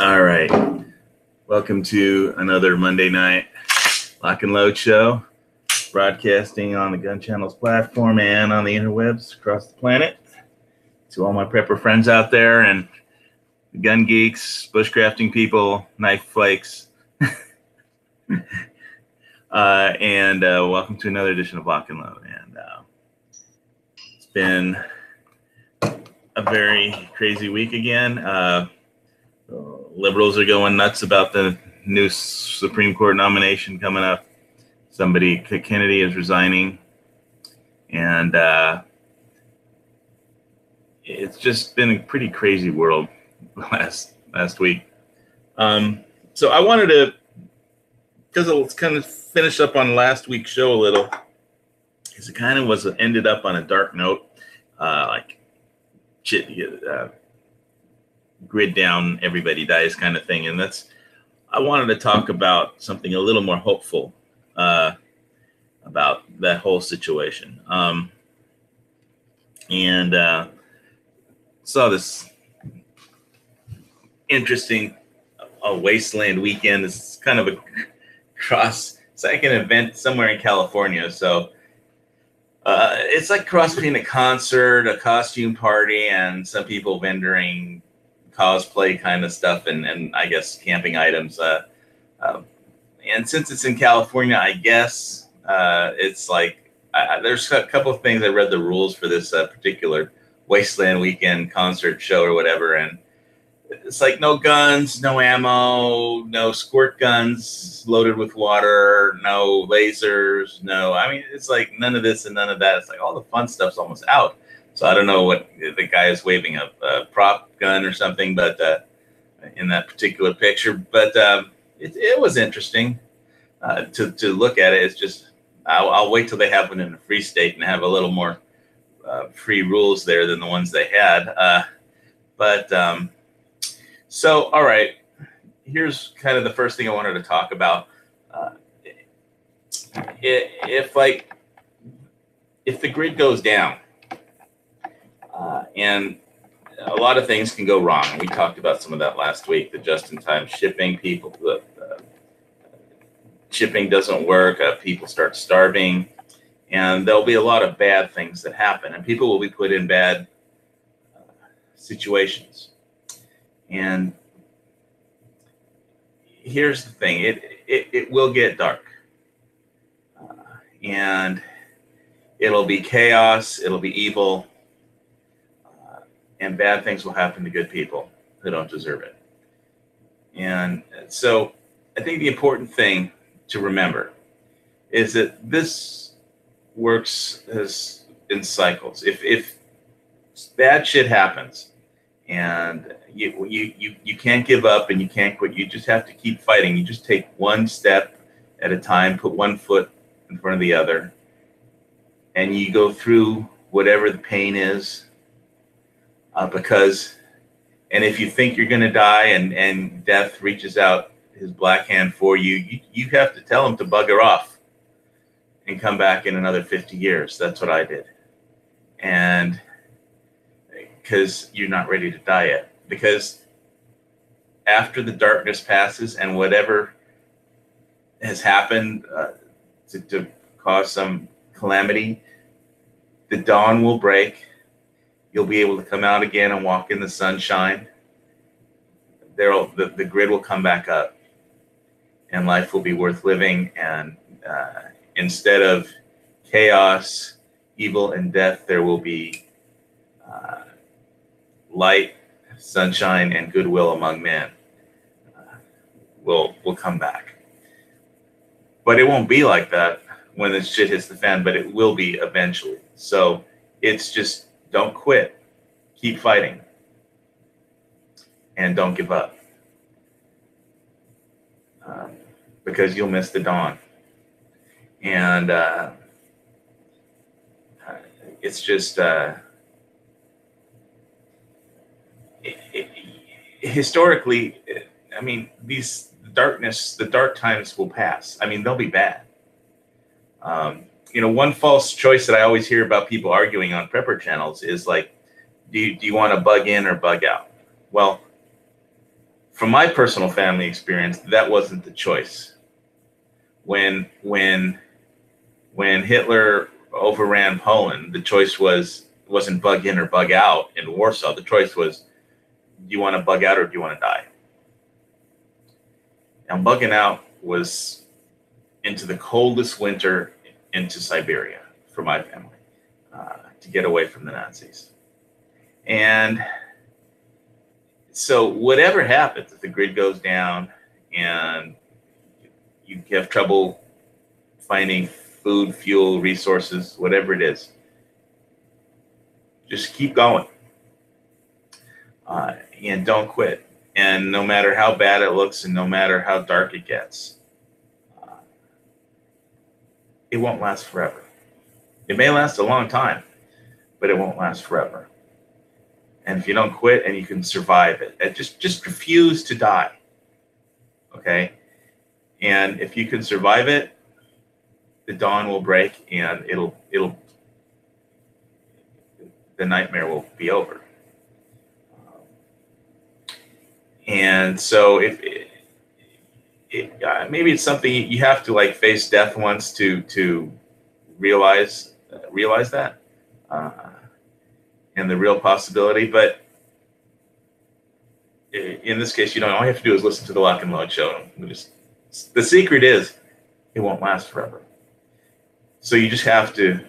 All right. Welcome to another Monday night Lock and Load show, broadcasting on the Gun Channels platform and on the interwebs across the planet. To all my prepper friends out there and the gun geeks, bushcrafting people, knife flakes, and welcome to another edition of Lock and Load. And it's been a very crazy week again. Liberals are going nuts about the new Supreme Court nomination coming up. Kennedy is resigning, and it's just been a pretty crazy world last week. So I wanted to, because it kind of finished up on last week's show a little, because it kind of ended up on a dark note, grid down, everybody dies kind of thing. And I wanted to talk about something a little more hopeful about that whole situation. Saw this interesting wasteland weekend. It's kind of a second event somewhere in California. So it's like cross between a concert, a costume party, and some people vendoring cosplay kind of stuff and I guess camping items. And since it's in California, I guess it's like there's a couple of things. I read the rules for this particular Wasteland Weekend concert show or whatever, and it's like no guns, no ammo, no squirt guns loaded with water, no lasers, it's like none of this and none of that. It's like all the fun stuff's almost out. So I don't know what the guy is waving a prop gun or something, but in that particular picture. But it was interesting to look at it. It's just I'll wait till they have one in a free state and have a little more free rules there than the ones they had. So all right, here's kind of the first thing I wanted to talk about. If the grid goes down. And a lot of things can go wrong. We talked about some of that last week. The just-in-time shipping, shipping doesn't work. People start starving, and there'll be a lot of bad things that happen, and people will be put in bad situations. And here's the thing: it will get dark, and it'll be chaos. It'll be evil. And bad things will happen to good people who don't deserve it. And so I think the important thing to remember is that this works as in cycles. If bad shit happens and you can't give up and you can't quit, you just have to keep fighting. You just take one step at a time, put one foot in front of the other, and you go through whatever the pain is. And if you think you're going to die and death reaches out his black hand for you, you have to tell him to bugger off and come back in another 50 years. That's what I did. And because you're not ready to die yet. Because after the darkness passes and whatever has happened to cause some calamity, the dawn will break. You'll be able to come out again and walk in the sunshine. The grid will come back up, and life will be worth living. And instead of chaos, evil, and death, there will be light, sunshine, and goodwill among men. Will come back. But it won't be like that when the shit hits the fan, but it will be eventually. So it's just, don't quit. Keep fighting. And don't give up. Because you'll miss the dawn. And it's just... historically, I mean, the dark times will pass. I mean, they'll be bad. One false choice that I always hear about people arguing on prepper channels is like, do you want to bug in or bug out? Well, from my personal family experience, that wasn't the choice. When Hitler overran Poland, the choice wasn't bug in or bug out in Warsaw. The choice was, do you want to bug out or do you want to die? And bugging out was into the coldest winter into Siberia for my family, to get away from the Nazis. And so whatever happens, if the grid goes down and you have trouble finding food, fuel, resources, whatever it is, just keep going, and don't quit. And no matter how bad it looks and no matter how dark it gets, it won't last forever. It may last a long time, but it won't last forever. And if you don't quit and you can survive it, and just refuse to die. Okay? And if you can survive it, the dawn will break and the nightmare will be over. And so maybe it's something you have to like face death once to realize that, and the real possibility. But in this case, you don't. All you have to do is listen to the Lock and Load show. The secret is it won't last forever. So you just have to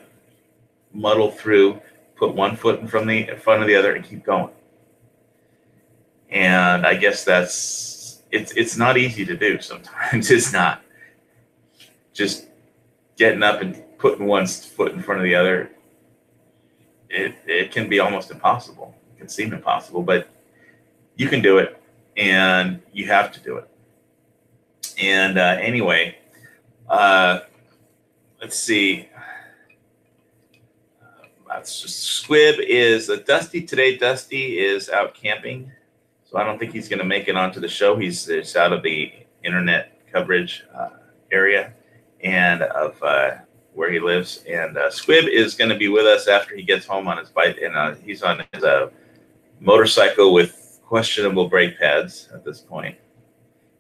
muddle through, put one foot in front of the other, and keep going. And I guess it's not easy to do sometimes. It's not. Just getting up and putting one foot in front of the other, it can be almost impossible. It can seem impossible, but you can do it, and you have to do it. And anyway, let's see. Squib is Dusty today. Dusty is out camping, so I don't think he's going to make it onto the show. He's out of the internet coverage area and of where he lives. And Squib is going to be with us after he gets home on his bike, and he's on his motorcycle with questionable brake pads at this point.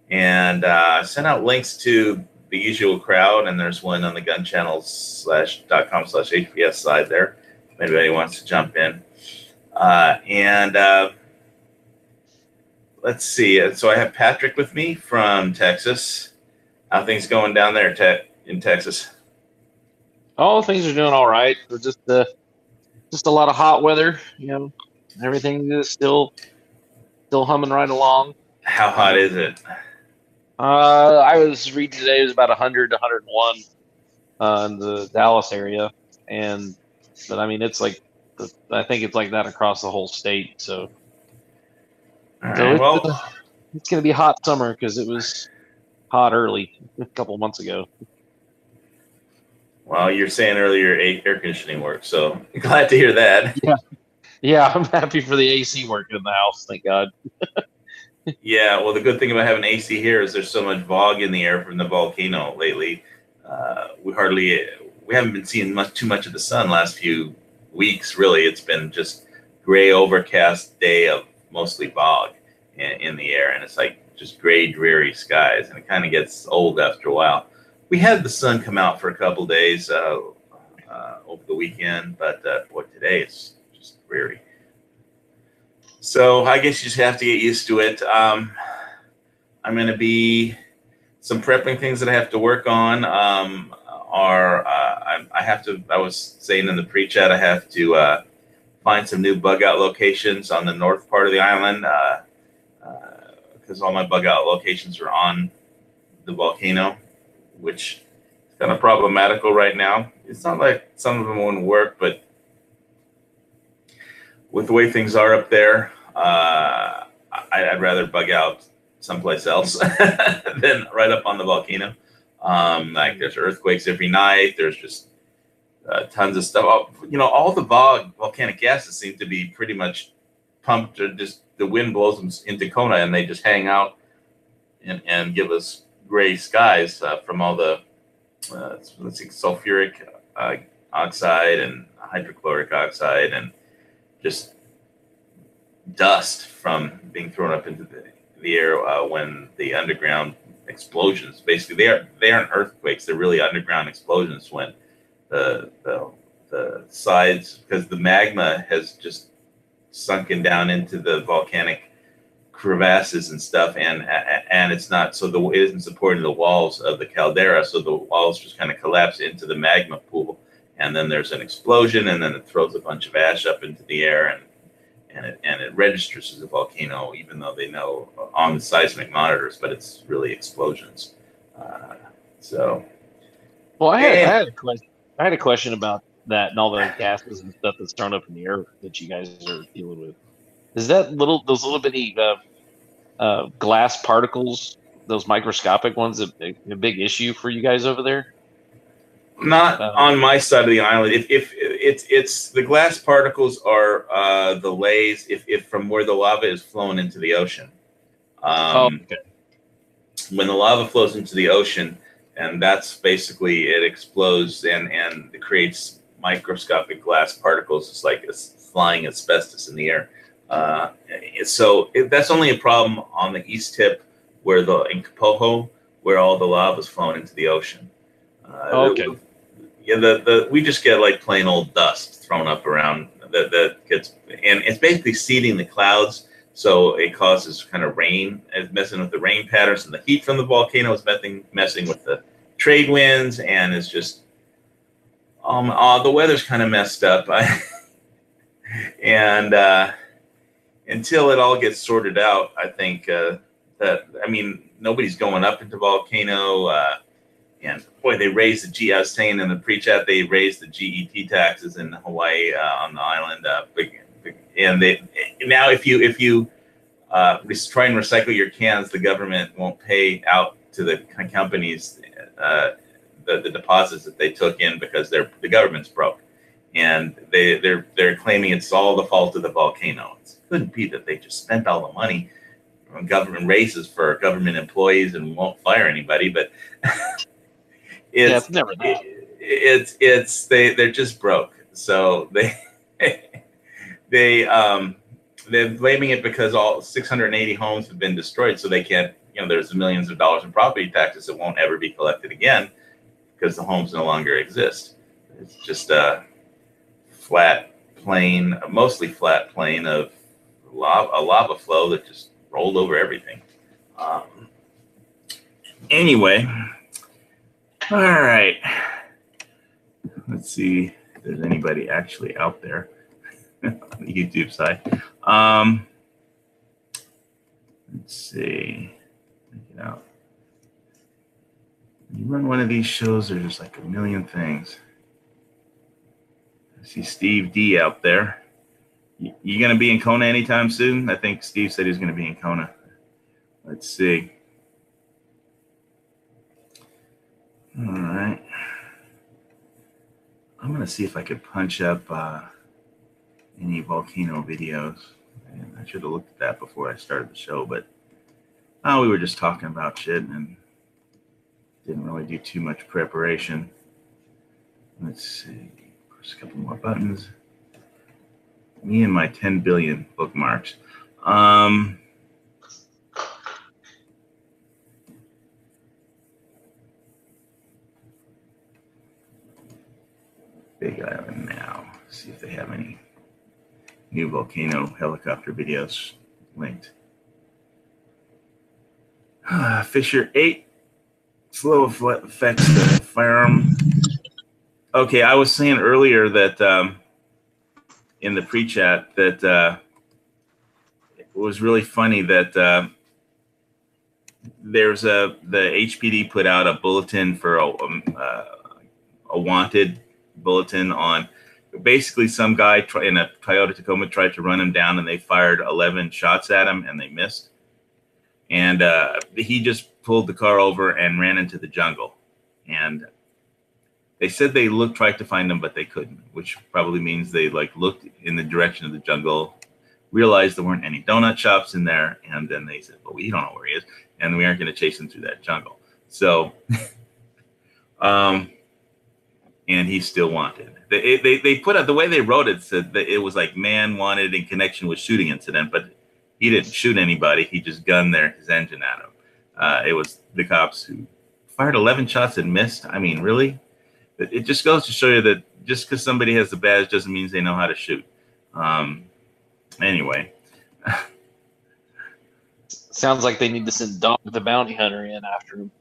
And sent out links to the usual crowd, and there's one on the gunchannels.com/HPS side there. If anybody wants to jump in. Let's see. So I have Patrick with me from Texas. How things going down there in Texas? Oh, things are doing all right. We're just a lot of hot weather. Everything is still humming right along. How hot is it? I was reading today it was about 100 to 101 in the Dallas area, but I mean it's like I think it's like that across the whole state. So, all right, it's going to be a hot summer because it was hot early a couple months ago. Well, you're saying earlier air conditioning works, so glad to hear that. Yeah, I'm happy for the AC working in the house. Thank God. Yeah, well, the good thing about having AC here is there's so much fog in the air from the volcano lately. We haven't been seeing too much of the sun last few weeks. Really, it's been just gray, overcast day of mostly fog in the air, and it's like just gray, dreary skies, and it kind of gets old after a while. We had the sun come out for a couple days over the weekend, but boy, today it's just dreary. So I guess you just have to get used to it. I'm going to be some prepping things that I have to work on. I was saying in the pre-chat, I have to find some new bug out locations on the north part of the island because all my bug out locations are on the volcano, which is kind of problematical right now. It's not like some of them wouldn't work, but with the way things are up there, I'd rather bug out someplace else than right up on the volcano. Like there's earthquakes every night. There's just tons of stuff. All the volcanic gases seem to be pretty much pumped, or just the wind blows them into Kona, and they just hang out and give us gray skies from all the sulfuric oxide and hydrochloric oxide and just dust from being thrown up into the air when the underground explosions. Basically, they aren't earthquakes; they're really underground explosions when the sides, because the magma has just sunken down into the volcanic crevasses and stuff, and it's not, so it isn't supporting the walls of the caldera, so the walls just kind of collapse into the magma pool, and then there's an explosion, and then it throws a bunch of ash up into the air, and it registers as a volcano, even though they know on the seismic monitors, but it's really explosions. So, well, I had a question. I had a question about that and all the gases and stuff that's thrown up in the air that you guys are dealing with. Is that those little bitty glass particles, those microscopic ones, a big issue for you guys over there? not on my side of the island. If it's the glass particles are the lays if from where the lava is flowing into the ocean. Okay. When the lava flows into the ocean, and that's basically it explodes and it creates microscopic glass particles. It's like it's flying asbestos in the air. That's only a problem on the east tip where in Kapoho, where all the lava is flowing into the ocean. Okay. We just get like plain old dust thrown up around that gets, and it's basically seeding the clouds. So it causes kind of rain, it's messing with the rain patterns, and the heat from the volcano is messing with the trade winds, and it's just the weather's kind of messed up. And until it all gets sorted out, I think nobody's going up into volcano. And boy, they raised I was saying in the pre-chat, they raised the GET taxes in Hawaii on the island. And now if you try and recycle your cans, the government won't pay out to the companies the deposits that they took in because the government's broke, and they're claiming it's all the fault of the volcano. It couldn't be that they just spent all the money on government raises for government employees and won't fire anybody, but it's never that. They're just broke. So they're blaming it because all 680 homes have been destroyed, so they can't. There's millions of dollars in property taxes that won't ever be collected again because the homes no longer exist. It's just a mostly flat plain of lava flow that just rolled over everything. Anyway, all right. Let's see if there's anybody actually out there on the YouTube side. Let's see. Check it out. When you run one of these shows, there's just like a million things. I see Steve D out there. You going to be in Kona anytime soon? I think Steve said he's going to be in Kona. Let's see. All right. I'm going to see if I could punch up any volcano videos. And I should have looked at that before I started the show, but we were just talking about shit and didn't really do too much preparation. Let's see. Press a couple more buttons. Me and my 10 billion bookmarks. Big Island now. See if they have any new volcano helicopter videos linked. Fisher 8. Flow affects the firearm. Okay, I was saying earlier that in the pre-chat that it was really funny that there's the HPD put out a bulletin for a wanted bulletin on basically some guy in a Toyota Tacoma tried to run him down, and they fired 11 shots at him and they missed. And he just pulled the car over and ran into the jungle. And they said they tried to find him, but they couldn't, which probably means they looked in the direction of the jungle, realized there weren't any donut shops in there, and then they said, well, we don't know where he is, and we aren't going to chase him through that jungle. So, and he's still wanted. They put out, the way they wrote it said that it was like man wanted in connection with shooting incident, but he didn't shoot anybody. He just gunned his engine at him. It was the cops who fired 11 shots and missed. I mean, really? It just goes to show you that just because somebody has the badge doesn't mean they know how to shoot. Anyway. Sounds like they need to send Dog the Bounty Hunter in after him.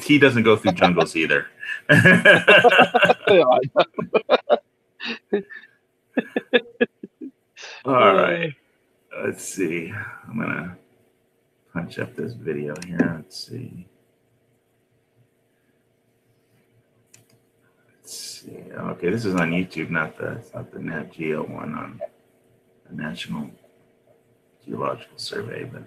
He doesn't go through jungles either. All right. Let's see. I'm going to punch up this video here. Let's see. Okay, this is on YouTube, not the Nat Geo one on the National Geological Survey. But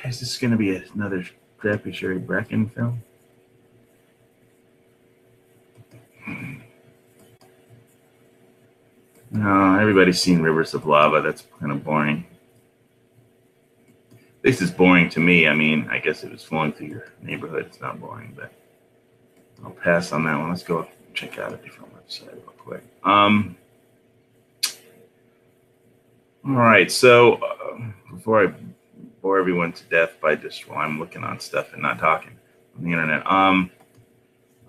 is this going to be another crappy Sherry Brecken film? No, everybody's seen Rivers of Lava. That's kind of boring. At least it's boring to me. I mean, I guess if it's flowing through your neighborhood, it's not boring, but I'll pass on that one. Let's go check out a different website real quick. All right, so before I bore everyone to death by just while I'm looking on stuff and not talking on the internet,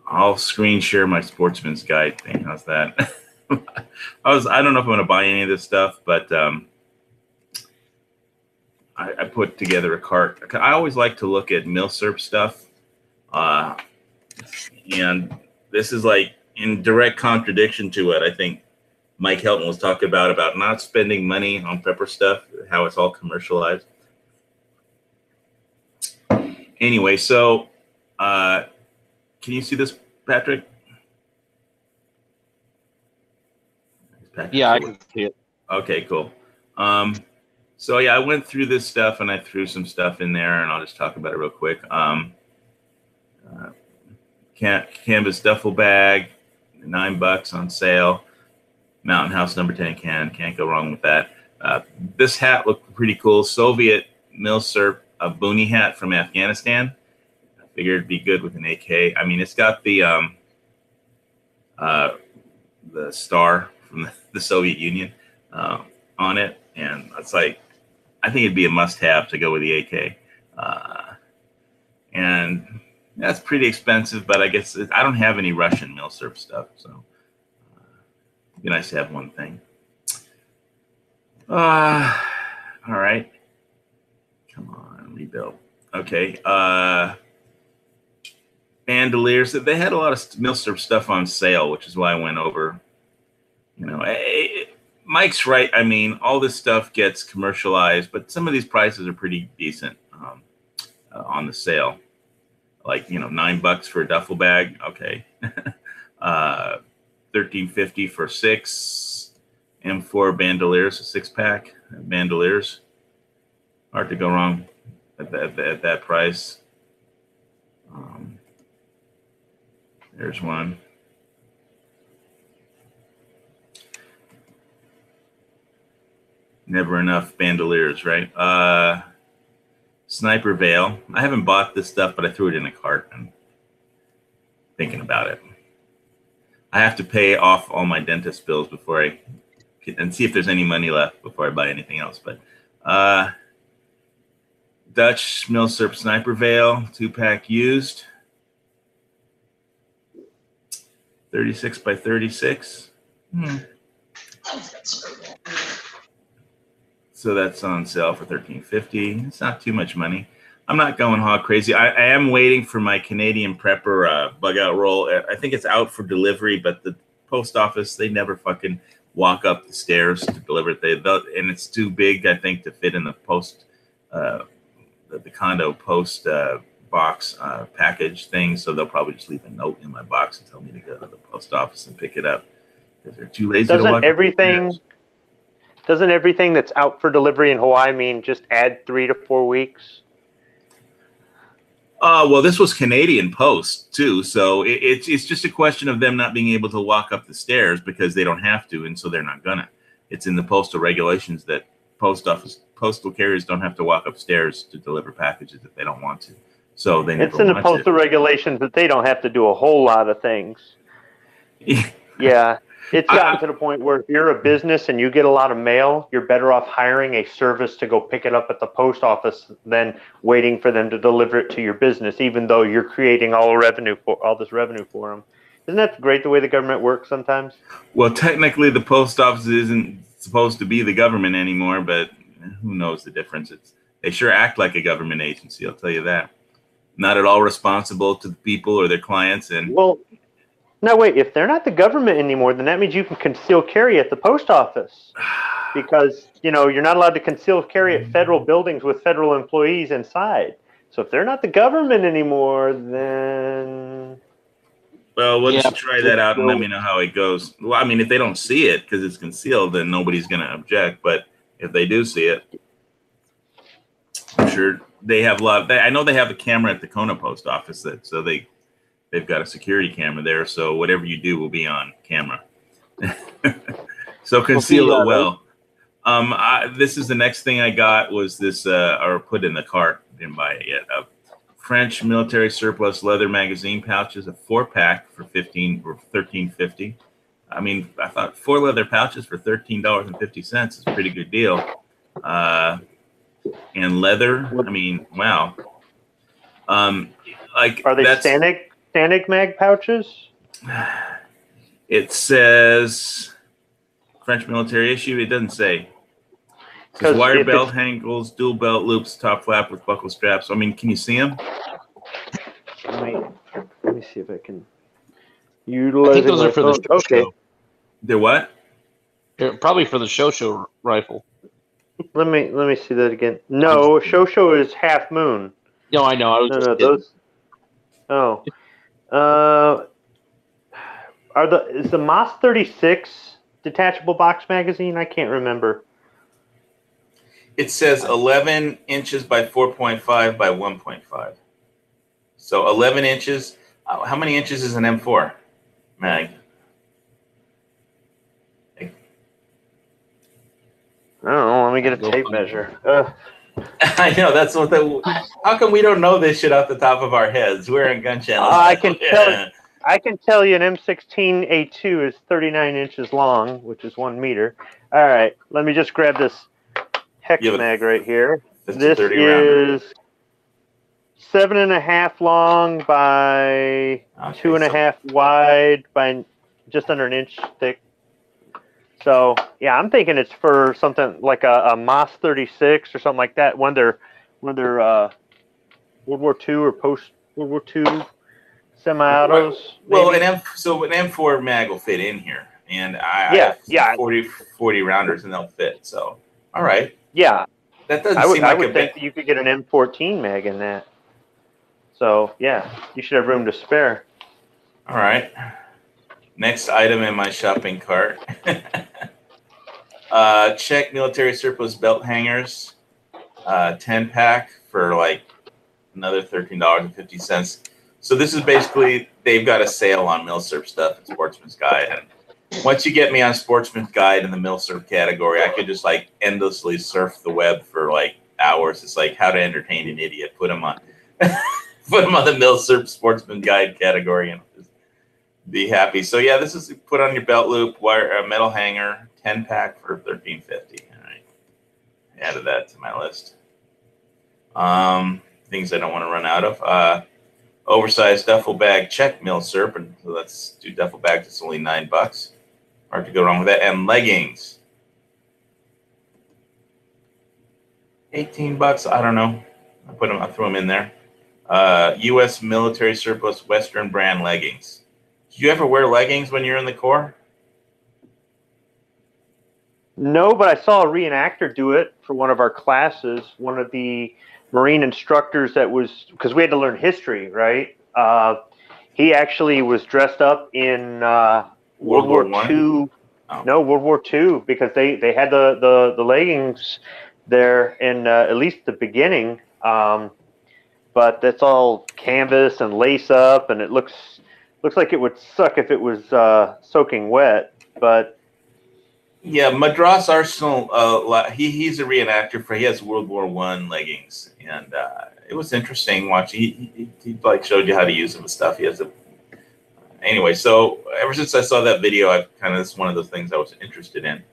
I'll screen share my Sportsman's Guide thing. How's that? I don't know if I'm going to buy any of this stuff, but I put together a cart. I always like to look at Milsurp stuff. And this is like in direct contradiction to it. I think Mike Helton was talking about not spending money on prepper stuff, how it's all commercialized. Anyway, so can you see this, Patrick? Yeah, I can see it. Okay, cool. So yeah, I went through this stuff and I threw some stuff in there, and I'll just talk about it real quick. Canvas duffel bag, $9 on sale. Mountain House number 10 can't go wrong with that. This hat looked pretty cool. Soviet Milsurp boonie hat from Afghanistan. I figured it'd be good with an AK. I mean, it's got the star from the Soviet Union on it, and it's like, I think it'd be a must-have to go with the AK. And that's pretty expensive, but I guess I don't have any Russian Milsurp stuff, so it'd be nice to have one thing. All right. Come on, rebuild. Okay. Bandoliers. They had a lot of Milsurp stuff on sale, which is why I went over. You know, Mike's right. I mean, all this stuff gets commercialized, but some of these prices are pretty decent on the sale. Like, you know, $9 for a duffel bag. Okay. $13.50 for 6 M4 bandoliers, a 6-pack bandoliers. Hard to go wrong at that price. There's one. Never enough bandoliers, right? Sniper Veil. I haven't bought this stuff, but I threw it in a cart and thinking about it. I have to pay off all my dentist bills before and see if there's any money left before I buy anything else. But Dutch Milsurp Sniper Veil, 2-pack used. 36 by 36. So that's on sale for $13.50. It's not too much money. I'm not going hog crazy. I am waiting for my Canadian Prepper bug out roll. I think it's out for delivery, but the post office, they never fucking walk up the stairs to deliver it. And it's too big, I think, to fit in the post, the condo post box package thing. So they'll probably just leave a note in my box and tell me to go to the post office and pick it up because they're too lazy to walk up the stairs. Doesn't everything that's out for delivery in Hawaii mean just add 3 to 4 weeks? Well, this was Canadian Post too, so it's just a question of them not being able to walk up the stairs because they don't have to, and so they're not gonna. It's in the postal regulations that postal carriers don't have to walk upstairs to deliver packages if they don't want to. So they never It's in the postal regulations that they don't have to do a whole lot of things. Yeah. It's gotten to the point where if you're a business and you get a lot of mail, you're better off hiring a service to go pick it up at the post office than waiting for them to deliver it to your business, even though you're creating all this revenue for them. Isn't that great the way the government works sometimes? Well, technically, the post office isn't supposed to be the government anymore, but who knows the difference? They sure act like a government agency, I'll tell you that. Not at all responsible to the people or their clients. And well, no, wait, if they're not the government anymore, then that means you can conceal carry at the post office. Because, you're not allowed to conceal carry at federal buildings with federal employees inside. So if they're not the government anymore, then... Well, we'll just try that out and let me know how it goes. Well, I mean, if they don't see it because it's concealed, then nobody's going to object. But if they do see it, I'm sure they have a lot. I know they have a camera at the Kona post office, so they've got a security camera there. So whatever you do will be on camera. So conceal it well. This is the next thing I got was this, or put in the cart. Didn't buy it yet. French military surplus leather magazine pouches, a 4-pack for $13.50. I mean, I thought 4 leather pouches for $13.50 is a pretty good deal. And leather, I mean, wow. Are they Stanig mag pouches? It says French military issue. It doesn't say. It says wire belt handles, dual belt loops, top flap with buckle straps. I mean, can you see them? Let me see if I can utilize. I think those are for the show. They're what? They're probably for the show rifle. Let me see that again. No, show is Half Moon. No, I know. Those. Oh, is the MOS 36 detachable box magazine? I can't remember. It says 11 inches by 4.5 by 1.5. So 11 inches. How many inches is an M4 mag? I don't know. Let me get a tape measure. I know that's what how come we don't know this shit off the top of our heads? We're in gun channels. I can tell you an M16A2 is 39 inches long, which is 1 meter. All right, let me just grab this hex mag right here. This is 7.5 long by 2.5 wide by just under an inch thick. So yeah, I'm thinking it's for something like a MOS 36 or something like that. When they're World War II or post World War II semi-autos. Well, an M4 mag will fit in here, and I have 40 rounders and they'll fit. So all right. Yeah, that doesn't seem like I would think that you could get an M14 mag in that. So yeah, you should have room to spare. All right. Next item in my shopping cart. Check military surplus belt hangers, 10-pack for like another $13.50. So this is basically, they've got a sale on Milsurp stuff at Sportsman's Guide. And once you get me on Sportsman's Guide in the Milsurp category, I could just like endlessly surf the web for like hours. It's like how to entertain an idiot. Put them on the Milsurp Sportsman Guide category and just be happy. So yeah, this is put on your belt loop, wire, metal hanger, 10-pack for $13.50. All right, added that to my list. Things I don't want to run out of. Oversized duffel bag, check Milsurp, and so let's do duffel bags. It's only $9. Hard to go wrong with that. And leggings, $18. I don't know. I threw them in there. U.S. military surplus Western brand leggings. Did you ever wear leggings when you're in the Corps? No, but I saw a reenactor do it for one of our classes. One of the Marine instructors that was, because we had to learn history, right? He actually was dressed up in World War II. Oh. No, World War II, because they had the leggings there in at least the beginning. But that's all canvas and lace up, and it looks like it would suck if it was soaking wet. But yeah, Madras Arsenal. He's a reenactor he has World War I leggings, and it was interesting watching. He like showed you how to use them and stuff. He has anyway, so ever since I saw that video, I've kind of, it's one of the things I was interested in.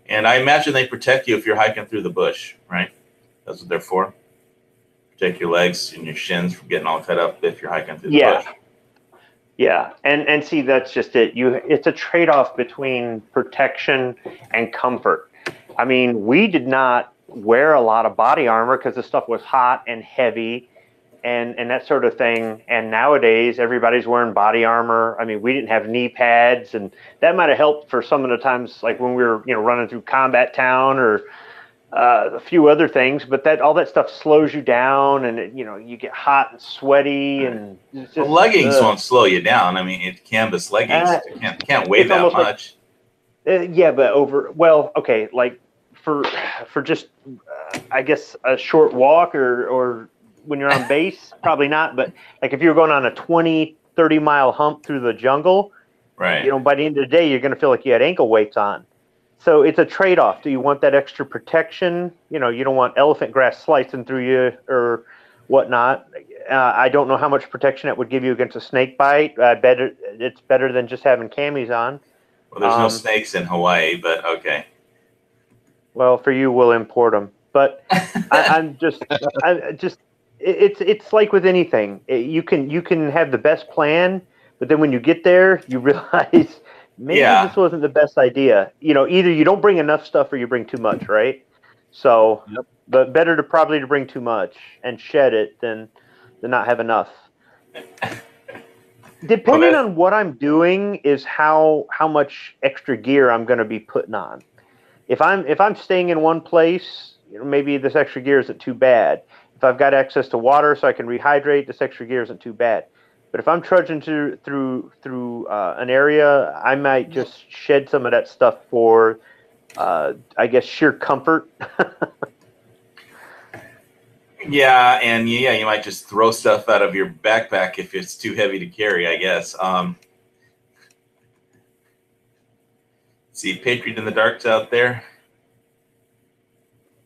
And I imagine they protect you if you're hiking through the bush, right? That's what they're for. Protect your legs and your shins from getting all cut up if you're hiking through the bush. Yeah, and see, that's just it. It's a trade-off between protection and comfort. I mean, we did not wear a lot of body armor because the stuff was hot and heavy and that sort of thing. And nowadays, everybody's wearing body armor. I mean, we didn't have knee pads, and that might have helped for some of the times, like when we were, running through Combat Town or a few other things. But all that stuff slows you down, and you get hot and sweaty, and it's just, leggings won't slow you down. I mean, it's canvas leggings. You can't weigh that much. Yeah, but okay, like for just I guess a short walk or when you're on base, probably not. But like if you're going on a 20-30 mile hump through the jungle, right? By the end of the day, you're going to feel like you had ankle weights on. So it's a trade-off. Do you want that extra protection? You don't want elephant grass slicing through you or whatnot. I don't know how much protection it would give you against a snake bite. I bet it's better than just having camis on. Well, there's no snakes in Hawaii, but okay. Well, for you, we'll import them. But it's like with anything. You can have the best plan, but then when you get there, you realize maybe this wasn't the best idea. Either you don't bring enough stuff or you bring too much, right? So, but better to bring too much and shed it than not have enough. Depending on what I'm doing is how much extra gear I'm going to be putting on. If I'm staying in one place, maybe this extra gear isn't too bad. If I've got access to water so I can rehydrate, this extra gear isn't too bad. But if I'm trudging through an area, I might just shed some of that stuff for, I guess, sheer comfort. Yeah, and you might just throw stuff out of your backpack if it's too heavy to carry, I guess. See Patriot in the Dark's out there.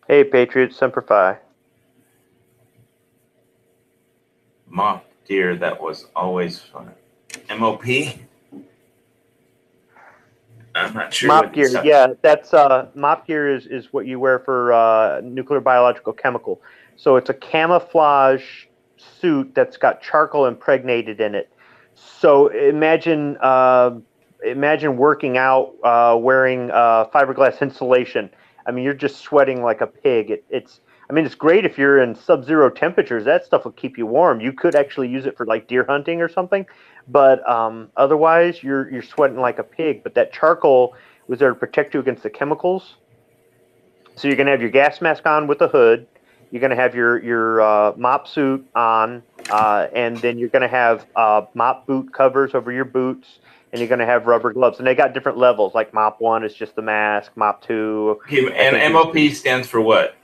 Hey, Patriot, Semper Fi. Mop gear, that was always fun. MOP? I'm not sure. Mop gear, that's mop gear is what you wear for nuclear, biological, chemical. So it's a camouflage suit that's got charcoal impregnated in it. So imagine working out wearing fiberglass insulation. I mean, you're just sweating like a pig. It's great if you're in sub-zero temperatures. That stuff will keep you warm. You could actually use it for like deer hunting or something. But otherwise, you're sweating like a pig. But that charcoal was there to protect you against the chemicals. So you're going to have your gas mask on with a hood. You're going to have your mop suit on, and then you're going to have mop boot covers over your boots, and you're going to have rubber gloves. And they got different levels, like mop 1 is just the mask, mop 2. And MOP stands for what?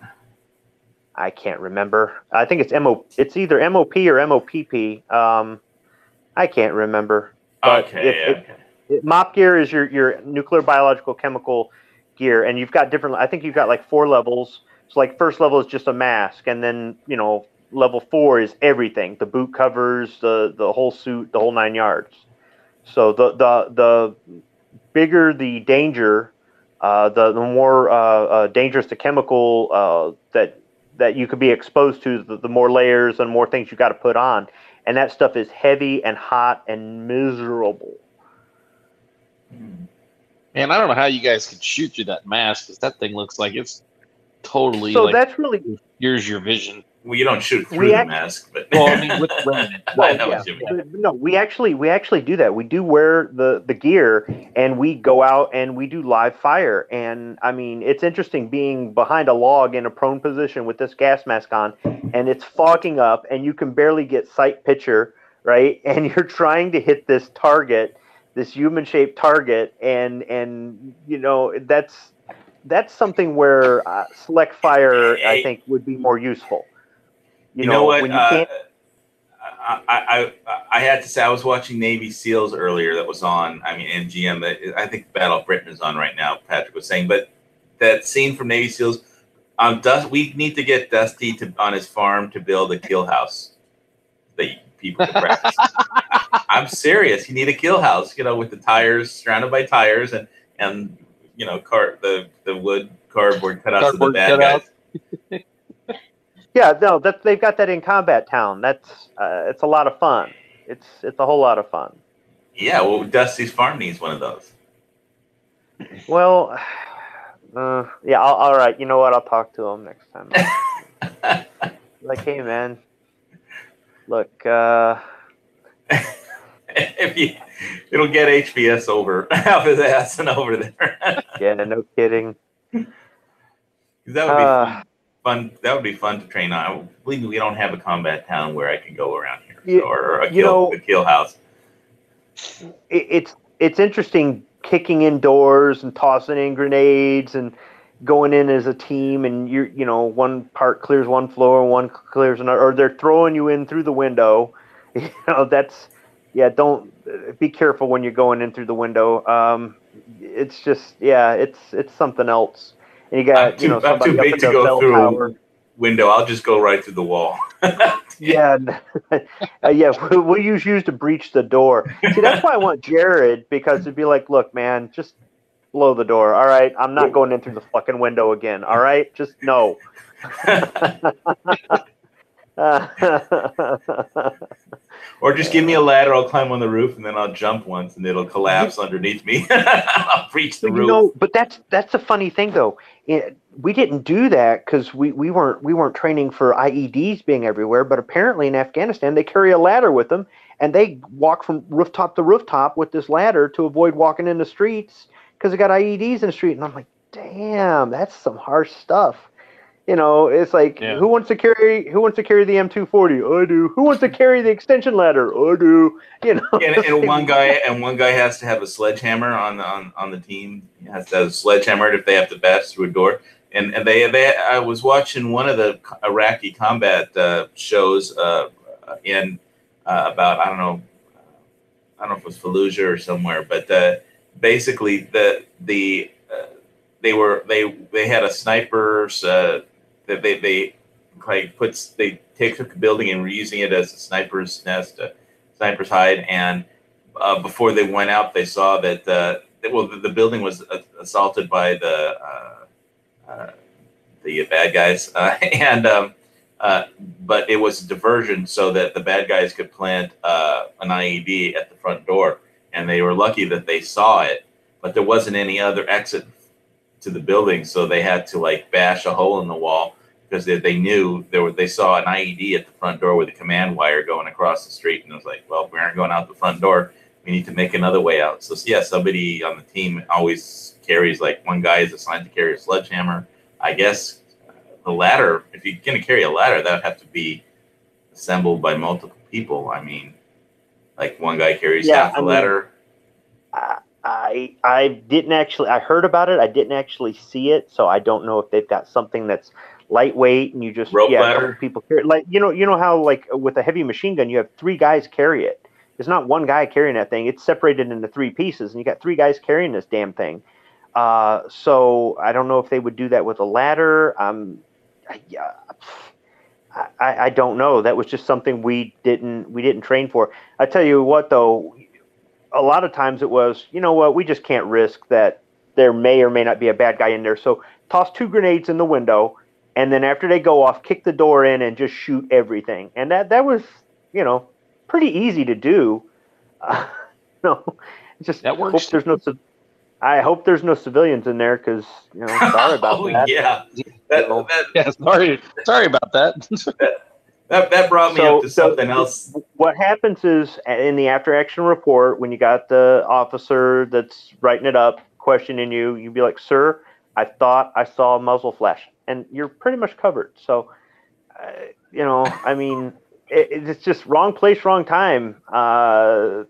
I can't remember. I think it's either MOP or MOPP. I can't remember. But mop gear is your nuclear, biological, chemical gear, and you've got different. I think you've got like 4 levels. So like first level is just a mask, and then level 4 is everything: the boot covers, the whole suit, the whole 9 yards. So the bigger the danger, the more dangerous the chemical that you could be exposed to, the more layers and more things you got to put on, and that stuff is heavy and hot and miserable. Man, I don't know how you guys could shoot through that mask, because that thing looks like it's totally. So that's really. Here's your vision. Well, you don't shoot through the mask, but well, I mean, with women. No, we actually do that. We do wear the gear, and we go out and we do live fire. And I mean, it's interesting being behind a log in a prone position with this gas mask on, and it's fogging up, and you can barely get sight picture, right? And you're trying to hit this target, this human-shaped target, and that's something where select fire, I think, would be more useful. You know what? When you can't... I had to say, I was watching Navy SEALs earlier that was on, NGM. I think Battle of Britain is on right now, Patrick was saying. But that scene from Navy SEALs, we need to get Dusty on his farm to build a kill house that people can practice. I'm serious. You need a kill house, with the tires, surrounded by tires, and the wood cardboard cutouts of the Cardboard bad guys. Yeah, no, they've got that in Combat Town. That's it's a lot of fun. It's a whole lot of fun. Yeah, well, Dusty's Farm needs one of those. Well, yeah, all right. You know what? I'll talk to him next time. Like, hey, man, look. If it'll get HBS over out his ass and over there. Yeah, no kidding. That would be fun. That would be fun to train on. Believe me, we don't have a Combat Town where I can go around here, or a kill house. It's interesting kicking indoors and tossing in grenades and going in as a team, and one part clears one floor, one clears another, or they're throwing you in through the window. Don't be careful when you're going in through the window. It's just, it's something else. And you got, I'm too big to go through a window. I'll just go right through the wall. Yeah. We'll use to breach the door. See, that's why I want Jared, because it'd be like, look, man, just blow the door. All right, I'm not going in through the fucking window again. All right, just no. Or just give me a ladder. I'll climb on the roof, and then I'll jump once, and it'll collapse underneath me. I'll breach the roof. But that's a funny thing, though. We didn't do that because we weren't training for IEDs being everywhere. But apparently in Afghanistan, they carry a ladder with them, and they walk from rooftop to rooftop with this ladder to avoid walking in the streets because they got IEDs in the street. And I'm like, damn, that's some harsh stuff. It's like, who wants to carry the M240? I do. Who wants to carry the extension ladder? I do. And one guy has to have a sledgehammer on the team. He has to have a sledgehammer if they have to bash through a door. And I was watching one of the Iraqi combat shows in about, I don't know if it was Fallujah or somewhere, but basically they had a snipers. They took a building and were using it as a sniper's nest, a sniper's hide. And before they went out, they saw that the building was assaulted by the bad guys, but it was a diversion so that the bad guys could plant an IED at the front door. And they were lucky that they saw it, but there wasn't any other exit to the building, so they had to bash a hole in the wall because they knew they saw an IED at the front door with a command wire going across the street, and it was like, well, we aren't going out the front door. We need to make another way out. So somebody on the team always carries, one guy is assigned to carry a sledgehammer. I guess the ladder, if you're going to carry a ladder, that would have to be assembled by multiple people. I mean, one guy carries half the ladder. I didn't actually. I heard about it. I didn't actually see it, so I don't know if they've got something that's lightweight and you just rope ladder. People carry how with a heavy machine gun you have 3 guys carry it. There's not one guy carrying that thing. It's separated into 3 pieces, and you got 3 guys carrying this damn thing. So I don't know if they would do that with a ladder. I don't know. That was just something we didn't train for. I tell you what, though. A lot of times it was, we just can't risk that there may or may not be a bad guy in there. So toss 2 grenades in the window, and then after they go off, kick the door in and just shoot everything. And that was, pretty easy to do. Just that works. I hope there's no civilians in there because, sorry about that. Yeah. Sorry about that. That brought me up to something else. What happens is in the after action report, when you got the officer that's writing it up, questioning you, you'd be like, sir, I thought I saw a muzzle flash, and you're pretty much covered. So, I mean, it's just wrong place, wrong time. I'm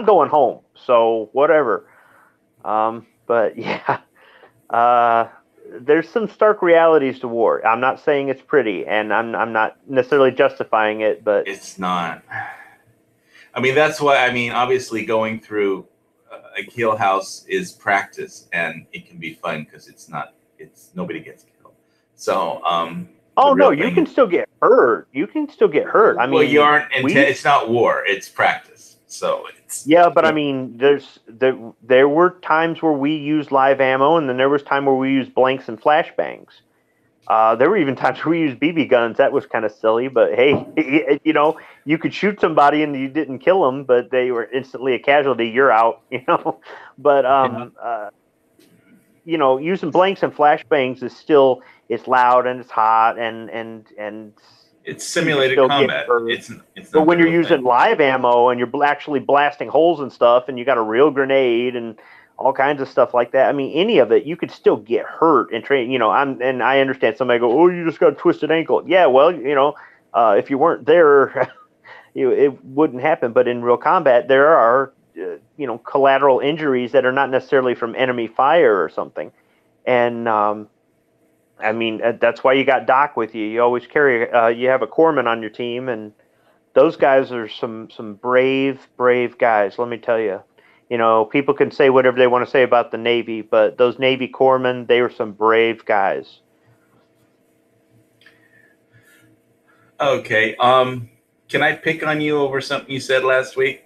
going home, so whatever. But yeah, there's some stark realities to war. I'm not saying it's pretty, and I'm not necessarily justifying it, but it's not. I mean, that's why. I mean, obviously, going through a kill house is practice, and it can be fun because it's nobody gets killed. So, Oh the no, real you thing. can still get hurt. You can still get hurt. I mean, Well, you aren't we it's not war, it's practice. So it's yeah, but I mean, there were times where we used live ammo, and then there was time where we used blanks and flashbangs. There were even times where we used BB guns. That was kind of silly, but hey, you know, you could shoot somebody and you didn't kill them, but they were instantly a casualty. You're out, you know. But yeah. you know, using blanks and flashbangs is still it's loud and it's hot and It's you can simulated still get combat. hurt. It's But not the when you're real thing. using live ammo and you're actually blasting holes and stuff, and you got a real grenade and all kinds of stuff like that, I mean, any of it, you could still get hurt and train. You know, I understand somebody go, oh, you just got a twisted ankle. Yeah, well, you know, if you weren't there, it wouldn't happen. But in real combat, there are you know, collateral injuries that are not necessarily from enemy fire or something, and I mean, that's why you got Doc with you. You always carry, you have a corpsman on your team, and those guys are some brave guys. Let me tell you. You know, people can say whatever they want to say about the Navy, but those Navy corpsmen, they were some brave guys. Okay. Can I pick on you over something you said last week?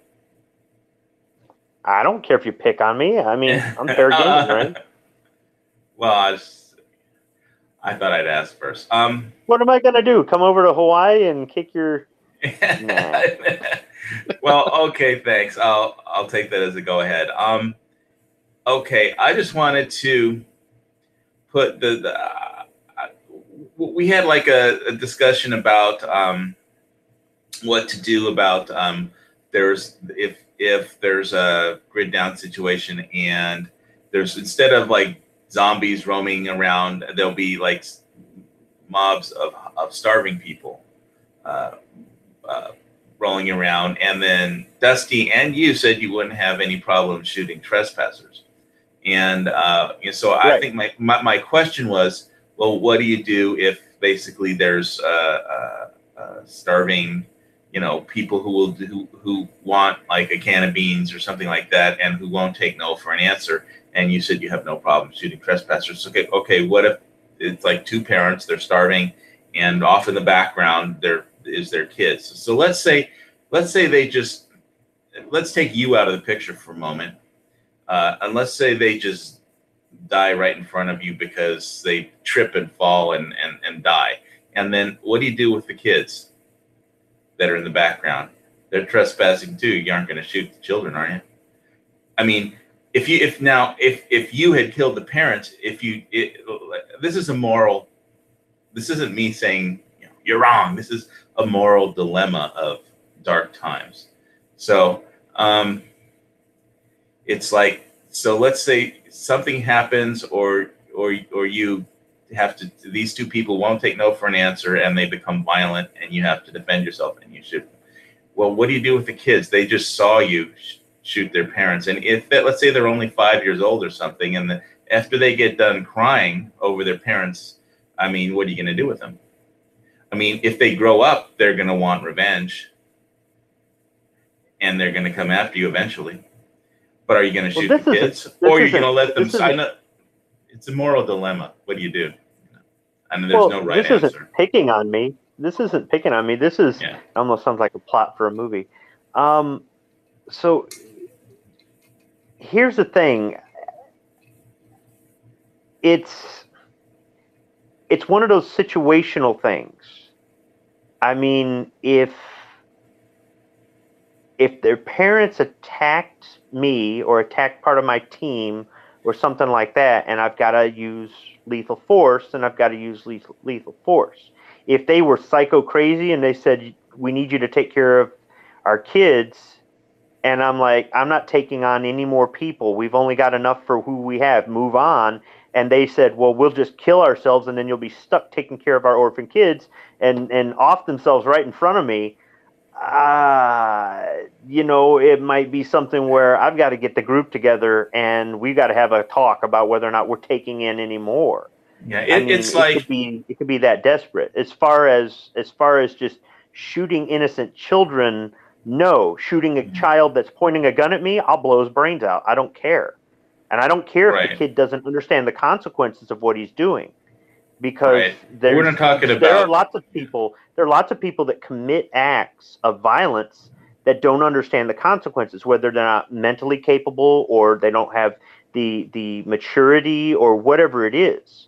I don't care if you pick on me. I mean, I'm fair game, right? Well, I thought I'd ask first. What am I gonna do? Come over to Hawaii and kick your? Nah. Well, okay, thanks. I'll take that as a go ahead. Okay, I just wanted to put we had like a discussion about what to do about there's if there's a grid down situation and there's instead of like zombies roaming around, there'll be like mobs of starving people rolling around. And then Dusty and you said you wouldn't have any problem shooting trespassers. And so I Right. think my question was, well, what do you do if basically there's starving, you know, people who want like a can of beans or something like that, and who won't take no for an answer? And you said you have no problem shooting trespassers. Okay. What if it's like two parents, they're starving, and off in the background there is their kids? So let's say they just let's take you out of the picture for a moment. And let's say they just die right in front of you because they trip and fall and die. And then what do you do with the kids that are in the background? They're trespassing too. You aren't going to shoot the children, are you? I mean, if you had killed the parents, this is a moral. This isn't me saying you're wrong. This is a moral dilemma of dark times. So it's like, so let's say something happens, or you have to. These two people won't take no for an answer, and they become violent, and you have to defend yourself, and you shoot. Well, what do you do with the kids? They just saw you shoot their parents, and let's say they're only 5 years old or something, and after they get done crying over their parents, I mean, what are you going to do with them? I mean, if they grow up, they're going to want revenge, and they're going to come after you eventually. But are you going to shoot the kids, or are you going to let them sign up? It's a moral dilemma. What do you do? I mean, there's no right answer. This isn't picking on me. This isn't picking on me. This is almost sounds like a plot for a movie. So here's the thing. It's one of those situational things. I mean, if their parents attacked me or attacked part of my team or something like that, and I've got to use lethal force, then I've got to use lethal force. If they were psycho crazy and they said, we need you to take care of our kids, and I'm like, I'm not taking on any more people. We've only got enough for who we have. Move on. And they said, well, we'll just kill ourselves, and then you'll be stuck taking care of our orphan kids, and off themselves right in front of me. You know, it might be something where I've got to get the group together and we got to have a talk about whether or not we're taking in any more. Yeah, it could be that desperate. As far as just shooting innocent children, no. Shooting a child that's pointing a gun at me, I'll blow his brains out. I don't care. And I don't care if the kid doesn't understand the consequences of what he's doing. because Right. We're not talking there about. are lots of people. There are lots of people that commit acts of violence that don't understand the consequences, whether they're not mentally capable or they don't have the maturity or whatever it is.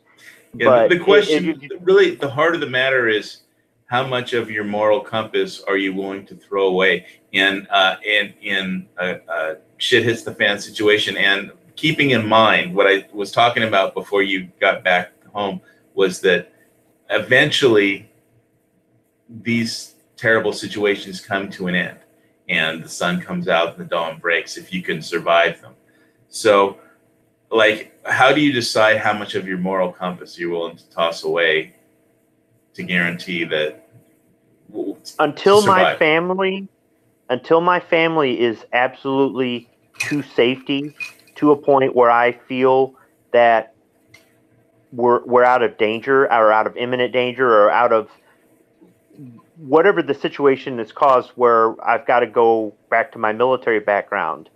Yeah, But the question, really, the heart of the matter is how much of your moral compass are you willing to throw away in a shit hits the fan situation? And keeping in mind what I was talking about before you got back home was that eventually these terrible situations come to an end, and the sun comes out and the dawn breaks if you can survive them. So, like, how do you decide how much of your moral compass you're willing to toss away to guarantee that until my family is absolutely to safety, to a point where I feel that we're out of danger or out of imminent danger or out of whatever the situation has caused where I've got to go back to my military background,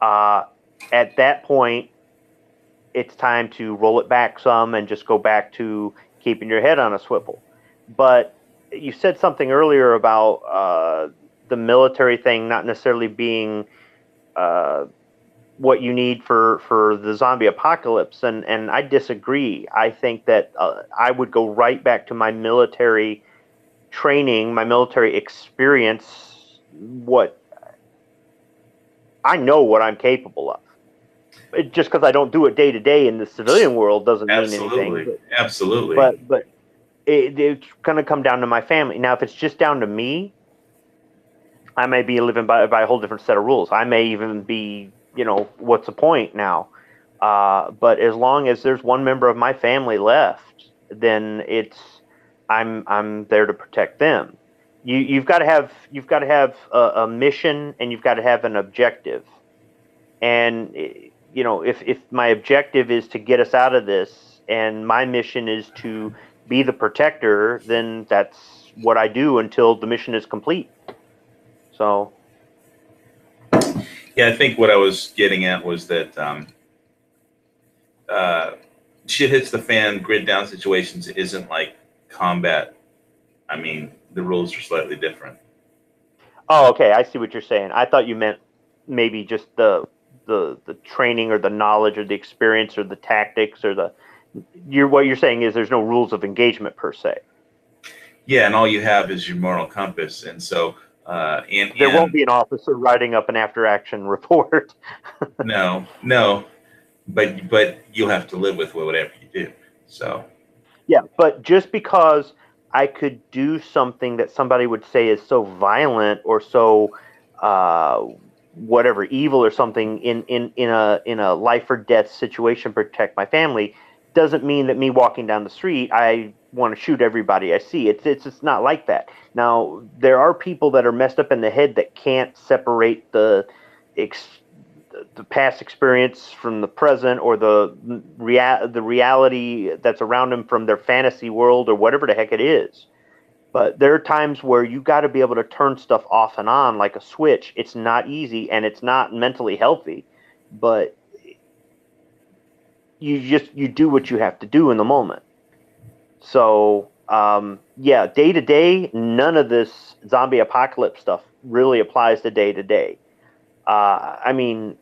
at that point, it's time to roll it back some and just go back to keeping your head on a swivel. But you said something earlier about the military thing not necessarily being what you need for the zombie apocalypse, and I disagree. I think that I would go right back to my military training, my military experience. What I know what I'm capable of. Just because I don't do it day to day in the civilian world doesn't mean anything. Absolutely. But it's going to come down to my family. Now, if it's just down to me, I may be living by a whole different set of rules. I may even be, what's the point now? But as long as there's one member of my family left, then I'm there to protect them. You've got to have a mission, and you've got to have an objective. And if my objective is to get us out of this, and my mission is to be the protector, then that's what I do until the mission is complete. So, yeah, I think what I was getting at was that shit hits the fan, grid down situations isn't like combat. I mean, the rules are slightly different. Oh, okay. I see what you're saying. I thought you meant maybe just the training or the knowledge or the experience or the tactics or what you're saying is there's no rules of engagement per se. Yeah, and all you have is your moral compass, and so there won't be an officer writing up an after-action report. No, but you'll have to live with whatever you do. So yeah, but just because I could do something that somebody would say is so violent or so whatever evil or something in a life or death situation, protect my family, doesn't mean that me walking down the street I want to shoot everybody I see. It's not like that. Now, there are people that are messed up in the head that can't separate the past experience from the present, or the reality that's around them from their fantasy world, or whatever the heck it is. But there are times where you got to be able to turn stuff off and on like a switch. It's not easy, and it's not mentally healthy, but you do what you have to do in the moment. So, yeah, day to day, none of this zombie apocalypse stuff really applies to day to day. I mean,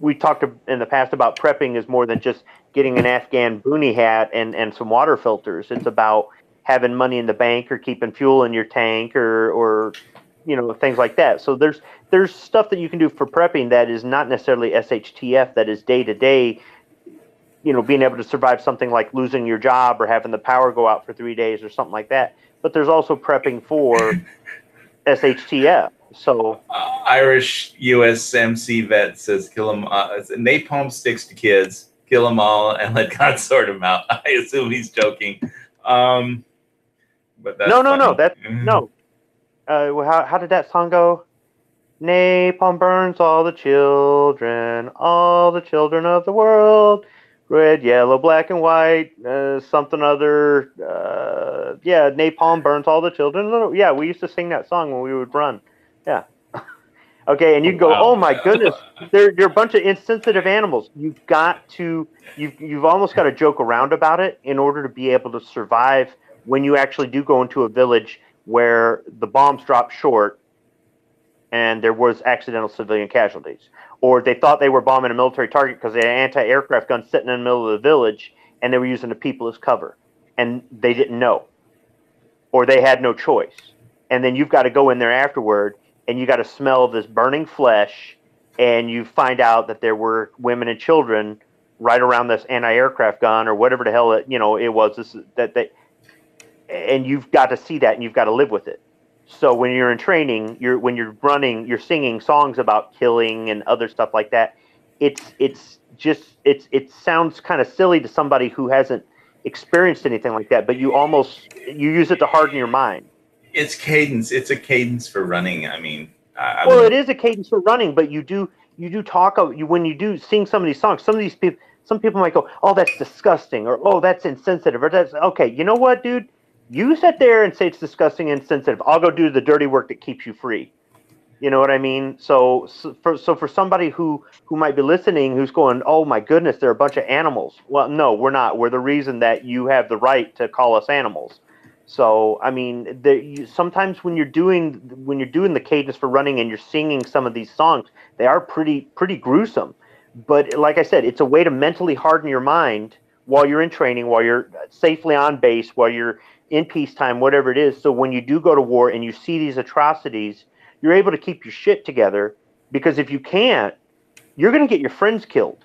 we talked in the past about prepping is more than just getting an Afghan boonie hat and some water filters. It's about having money in the bank, or keeping fuel in your tank, or things like that. So there's stuff that you can do for prepping that is not necessarily SHTF, that is day to day. Being able to survive something like losing your job or having the power go out for 3 days or something like that. But there's also prepping for SHTF. So Irish USMC vet says, "Kill them. Napalm sticks to kids. Kill them all and let God sort them out." I assume he's joking. But that's no. That's no. How did that song go? Napalm burns all the children of the world. Red, yellow, black, and white, something other. Napalm burns all the children. Yeah, we used to sing that song when we would run. Yeah. Okay, and you can go, Wow. oh my goodness, they're a bunch of insensitive animals. You've almost got to joke around about it in order to be able to survive when you actually do go into a village where the bombs dropped short and there was accidental civilian casualties, or they thought they were bombing a military target because they had an anti-aircraft gun sitting in the middle of the village and they were using the people as cover, and they didn't know, or they had no choice. And then you've got to go in there afterward, and you got to smell this burning flesh, and you find out that there were women and children right around this anti-aircraft gun or whatever the hell it was. And you've got to see that, and you've got to live with it. So when you're in training, when you're running, you're singing songs about killing and other stuff like that. It sounds kind of silly to somebody who hasn't experienced anything like that, but you use it to harden your mind. It's cadence. It's a cadence for running. I mean, it is a cadence for running, but you do talk when you do sing some of these songs. Some people might go, "Oh, that's disgusting," or "Oh, that's insensitive," or "That's okay." You know what, dude? You sit there and say it's disgusting and insensitive. I'll go do the dirty work that keeps you free. You know what I mean? So for somebody who might be listening, who's going, "Oh my goodness, they're a bunch of animals." Well, no, we're not. We're the reason that you have the right to call us animals. So I mean, sometimes when you're doing the cadence for running and you're singing some of these songs, they are pretty gruesome. But like I said, it's a way to mentally harden your mind while you're in training, while you're safely on base, while you're in peacetime, whatever it is. So when you do go to war and you see these atrocities, you're able to keep your shit together, because if you can't, you're going to get your friends killed,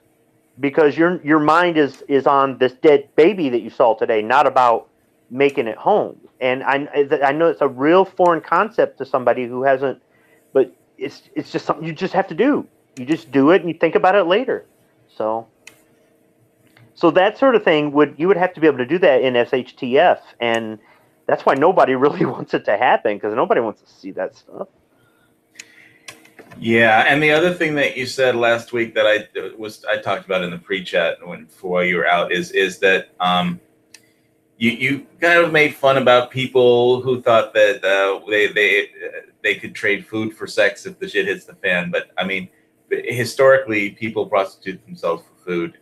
because your mind is on this dead baby that you saw today, not about making it home. And I know it's a real foreign concept to somebody who hasn't, but it's just something you just have to do. You just do it and you think about it later. So that sort of thing you would have to be able to do that in SHTF, and that's why nobody really wants it to happen, because nobody wants to see that stuff. Yeah, and the other thing that you said last week that I talked about in the pre-chat while you were out is that you kind of made fun about people who thought that they could trade food for sex if the shit hits the fan. But I mean, historically, people prostitute themselves for food.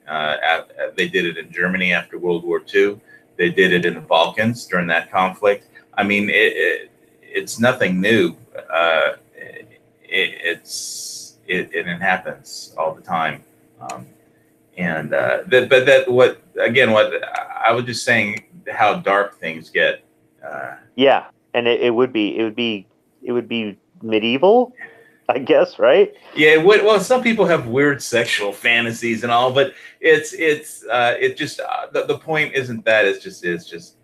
They did it in Germany after World War II. They did it in the Balkans during that conflict. I mean, it's nothing new. It happens all the time. What I was just saying, how dark things get. Yeah, and it would be medieval, I guess, right? Yeah, it would. Well, some people have weird sexual fantasies and all, but it's just the point isn't that. It's just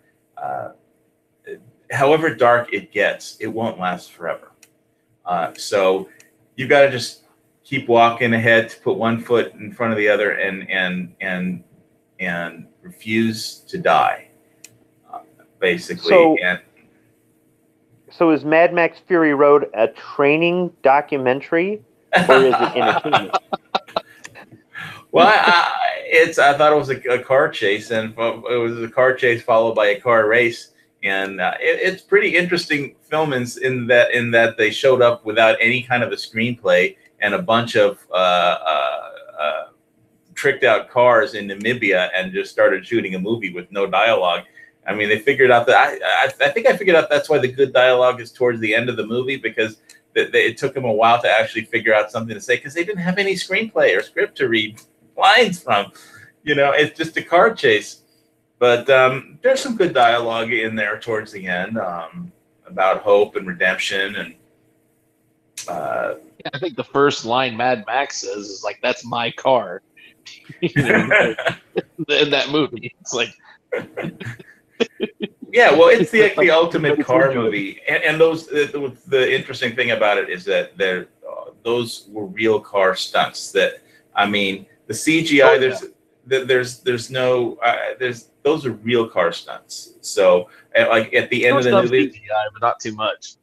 however dark it gets, it won't last forever. So you've got to just keep walking ahead, to put one foot in front of the other, and refuse to die, basically. So is Mad Max Fury Road a training documentary, or is it entertainment? Well, I thought it was a car chase, and it was a car chase followed by a car race, and it's pretty interesting film in that they showed up without any kind of a screenplay and a bunch of tricked out cars in Namibia and just started shooting a movie with no dialogue. I mean, they figured out that I think I figured out that's why the good dialogue is towards the end of the movie, because it took them a while to actually figure out something to say, because they didn't have any screenplay or script to read lines from. It's just a car chase. But there's some good dialogue in there towards the end about hope and redemption. And I think the first line Mad Max says is like, "That's my car." In that movie, it's like. Yeah, well, it's the ultimate car movie, and the interesting thing about it is that those were real car stunts. That, I mean, the CGI those are real car stunts. So like at the end of the movie, CGI, but not too much.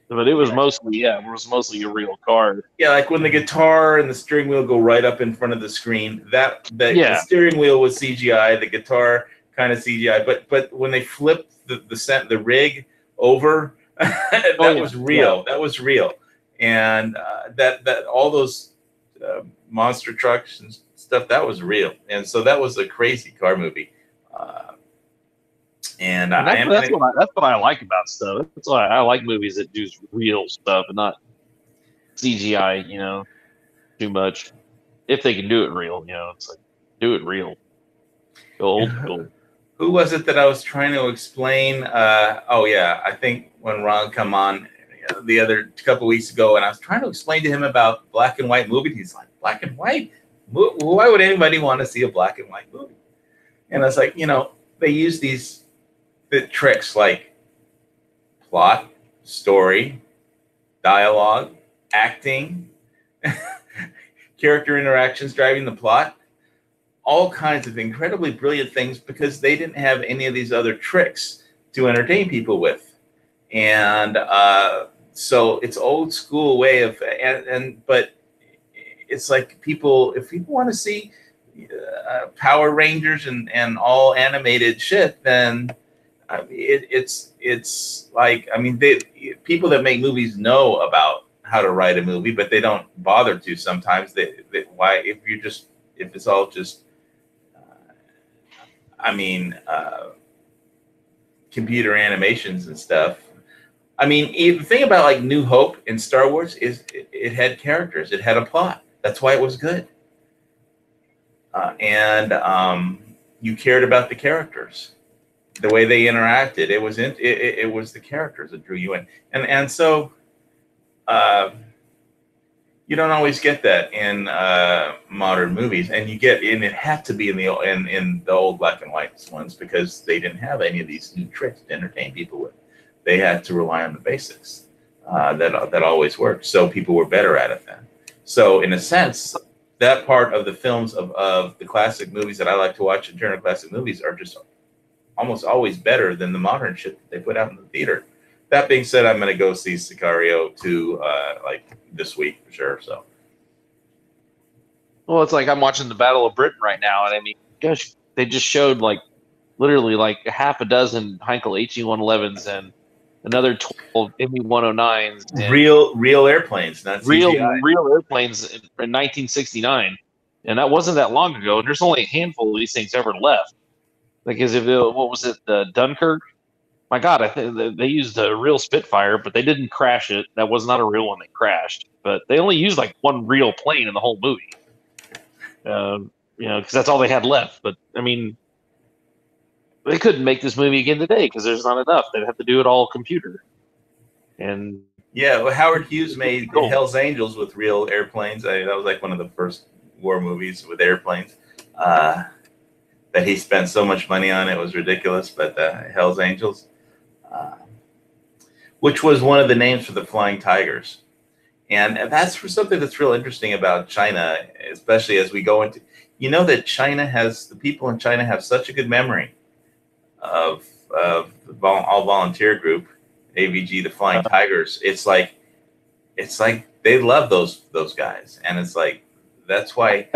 But it was mostly a real car. Yeah, like when the guitar and the steering wheel go right up in front of the screen, the steering wheel was CGI, the guitar kind of CGI, but when they flipped the rig over, that was real. Yeah. That was real. and that all those monster trucks and stuff, that was real, and so that was a crazy car movie. And that's what I like about stuff. That's why I like movies that do real stuff and not CGI. Too much. If they can do it real, it's like do it real. Go old school. Who was it that I was trying to explain? Oh yeah, I think when Ron come on the other couple weeks ago, and I was trying to explain to him about black and white movies. He's like, black and white? Why would anybody want to see a black and white movie? And I was like, they use these tricks like plot, story, dialogue, acting, character interactions driving the plot, all kinds of incredibly brilliant things, because they didn't have any of these other tricks to entertain people with. And so it's old school way of, but it's like if people want to see Power Rangers and all animated shit, then it's like, people that make movies know about how to write a movie, but they don't bother to sometimes. Why, if it's all just, computer animations and stuff. The thing about like New Hope in Star Wars is it had characters, it had a plot. That's why it was good. And you cared about the characters, the way they interacted. It was the characters that drew you in, and so you don't always get that in modern movies, and it had to be in the old black and white ones, because they didn't have any of these new tricks to entertain people with. They had to rely on the basics that always worked. So people were better at it then. So in a sense, that part of the films of the classic movies that I like to watch in Turner Classic Movies are just almost always better than the modern shit that they put out in the theater. That being said, I'm going to go see Sicario 2 this week for sure. So, well, it's like I'm watching the Battle of Britain right now, and gosh, they just showed literally a half a dozen Heinkel HE-111s and another 12 ME-109s. Real airplanes, not CGI. Real airplanes in 1969, and that wasn't that long ago. And there's only a handful of these things ever left. Because what was it, Dunkirk? My God, I think they used a real Spitfire, but they didn't crash it. That was not a real one that crashed. But they only used one real plane in the whole movie. Because that's all they had left. But they couldn't make this movie again today because there's not enough. They'd have to do it all computer. And yeah, well, Howard Hughes made Hell's Angels with real airplanes. That was one of the first war movies with airplanes. That he spent so much money on, it was ridiculous. But Hell's Angels, which was one of the names for the Flying Tigers, and that's for something that's real interesting about China, especially as we go into, that the people in China have such a good memory of the all volunteer group, AVG, the Flying Tigers. It's like they love those guys, and it's like that's why.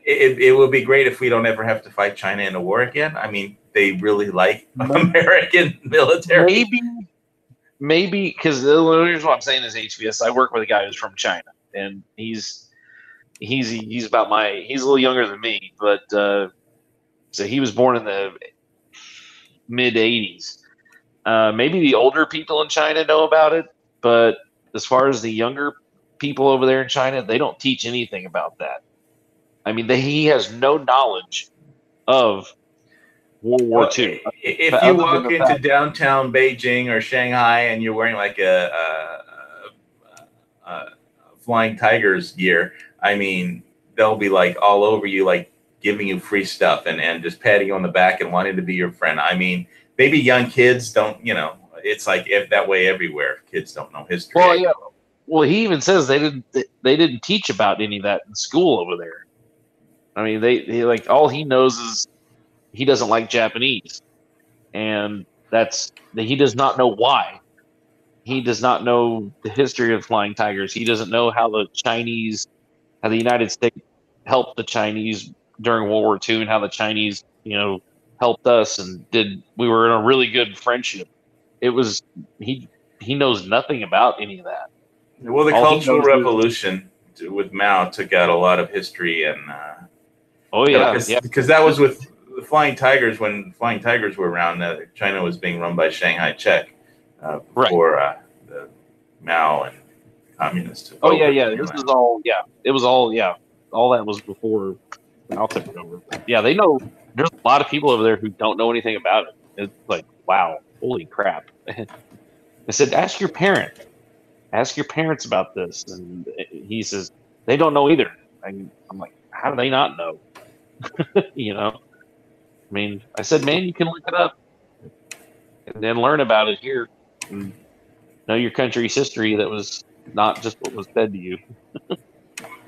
It would be great if we don't ever have to fight China in a war again. They really like American military. Maybe because the only reason why I'm saying is HVS. I work with a guy who's from China, and he's about he's a little younger than me, but so he was born in the mid '80s. Maybe the older people in China know about it, but as far as the younger people over there in China, they don't teach anything about that. He has no knowledge of World War II. If you walk into downtown Beijing or Shanghai and you're wearing a Flying Tigers gear, they'll be all over you, giving you free stuff and just patting you on the back and wanting to be your friend. Maybe young kids don't, it's if that way everywhere. Kids don't know history. Well, yeah. Well, he even says they didn't teach about any of that in school over there. They all he knows is he doesn't like Japanese, and he does not know why. He does not know the history of Flying Tigers. He doesn't know how the United States helped the Chinese during World War II, and how the Chinese, helped us and we were in a really good friendship. He knows nothing about any of that. Well, the All he Cultural knows is- Revolution with Mao took out a lot of history, and Oh yeah, yeah. because that was with the Flying Tigers when Flying Tigers were around. China was being run by Shanghai Chek before the Mao and communists took Oh over. yeah, yeah. This was all. Yeah, it was all. Yeah, all that was before Mao took it over. Yeah, they know. There's a lot of people over there who don't know anything about it. It's like, wow, holy crap. I said, ask your parents. Ask your parents about this. And he says, they don't know either. I'm like, how do they not know? You know? I mean, I said, man, you can look it up and then learn about it here. And know your country's history that was not just what was fed to you.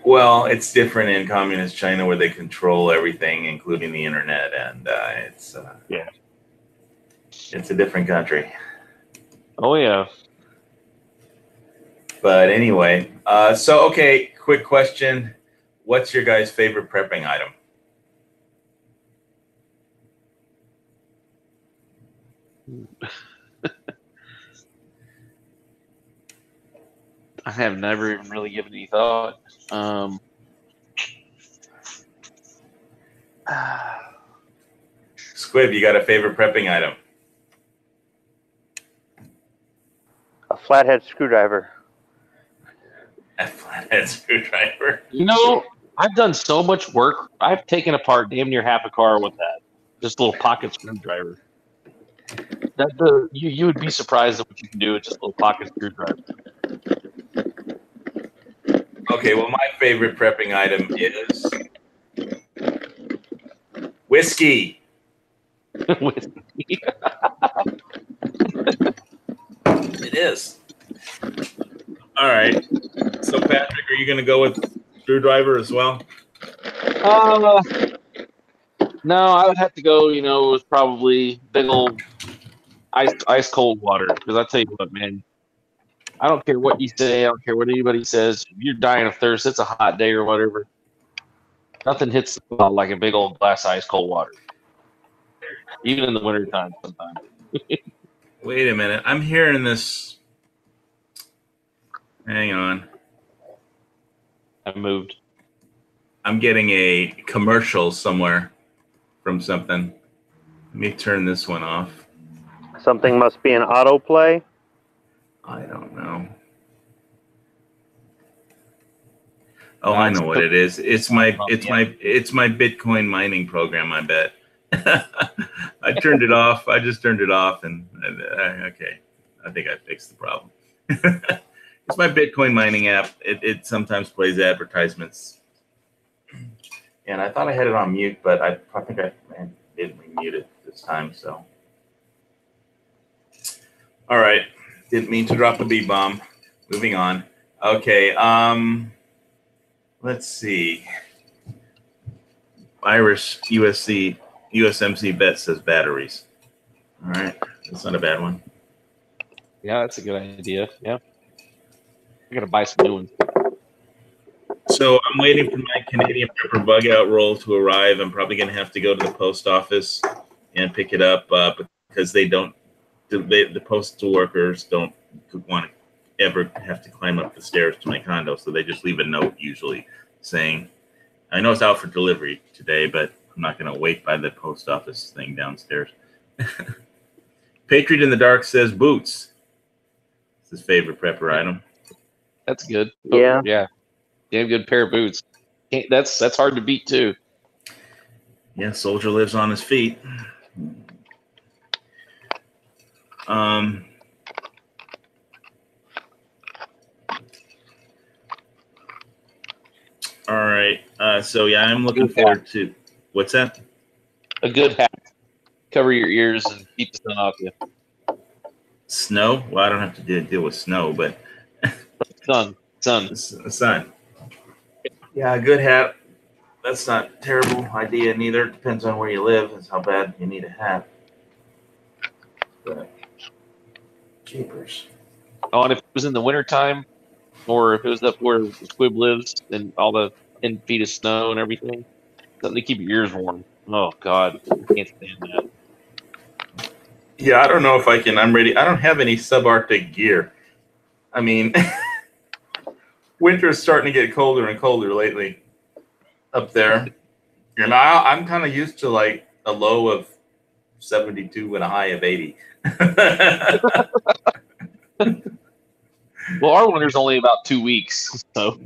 Well, it's different in communist China where they control everything, including the internet, and it's a different country. Oh, yeah. But anyway, okay, quick question. What's your guys' favorite prepping item? I have never even really given any thought. Squib, you got a favorite prepping item? A flathead screwdriver. A flathead screwdriver. You know, I've done so much work. I've taken apart damn near half a car with that. Just a little pocket screwdriver. You would be surprised at what you can do with just a little pocket screwdriver. Okay, well, my favorite prepping item is whiskey. It is. All right. So, Patrick, are you going to go with screwdriver as well? No, I would have to go, with probably big old ice cold water. Because I tell you what, man, I don't care what you say. I don't care what anybody says. If you're dying of thirst, it's a hot day or whatever. Nothing hits the spot like a big old glass of ice cold water. Even in the wintertime sometimes. Wait a minute. I'm hearing this. Hang on. I moved. I'm getting a commercial somewhere from something. Let me turn this one off. Something must be an autoplay. I don't know. Oh, I know what it is. It's my Bitcoin mining program, I bet. I turned it off. I just turned it off and okay. I think I fixed the problem. It's my Bitcoin mining app. It sometimes plays advertisements. And I thought I had it on mute, but I think I didn't mute it this time, so. All right. Didn't mean to drop the B-bomb. Moving on. Okay. Let's see. Irish USMC bet says batteries. All right. That's not a bad one. Yeah, that's a good idea. Yeah. I got to buy some new ones. So I'm waiting for my Canadian Prepper bug out roll to arrive. I'm probably going to have to go to the post office and pick it up because they don't. The postal workers don't want to ever have to climb up the stairs to my condo, so they just leave a note usually saying, "I know it's out for delivery today, but I'm not going to wait by the post office thing downstairs." Patriot in the Dark says boots. It's his favorite prepper item. That's good. Yeah. Yeah. Damn good pair of boots. That's hard to beat too. Yeah, soldier lives on his feet. All right. So yeah, I'm looking forward to what's that? A good hat. Cover your ears and keep the sun off you. Snow? Well, I don't have to deal with snow, but Sun. sun. Yeah, a good hat. That's not a terrible idea neither. Depends on where you live. That's how bad you need a hat. But jeepers. Oh, and if it was in the wintertime, or if it was up where Squib lives and all the 10 feet of snow and everything, something to keep your ears warm. Oh, God. I can't stand that. Yeah, I don't know if I can. I'm ready. I don't have any subarctic gear. I mean, winter is starting to get colder and colder lately up there. And I'm kind of used to like a low of 72 and a high of 80. Well, our winter's only about 2 weeks, so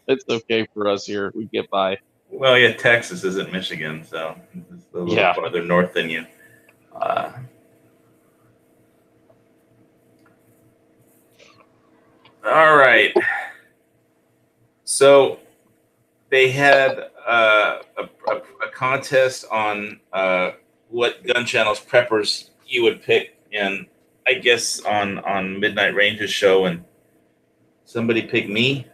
it's okay for us here. We get by. Well, yeah, Texas isn't Michigan, so it's a little farther north than you. All right. So they had a contest on what gun channels preppers you would pick, and I guess on Midnight Range's show, and somebody picked me.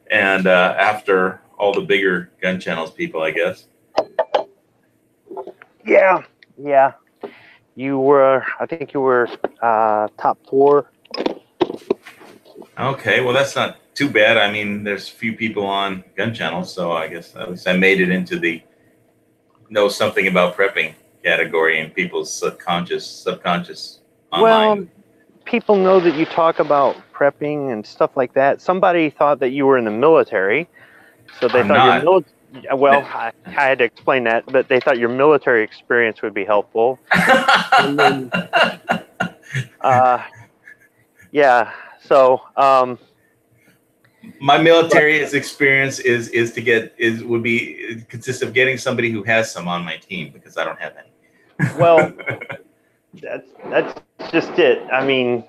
And after all the bigger gun channels people, I guess. Yeah. I think you were top 4. Okay, well, that's not too bad. I mean, there's a few people on gun channels, so I guess at least I made it into the know something about prepping category in people's subconscious online. Well, people know that you talk about prepping and stuff like that. Somebody thought that you were in the military, so they thought your military. Well, I had to explain that, but they thought your military experience would be helpful. And then, yeah. So, my military experience would consist of getting somebody who has some on my team, because I don't have any. Well, that's just it. I mean,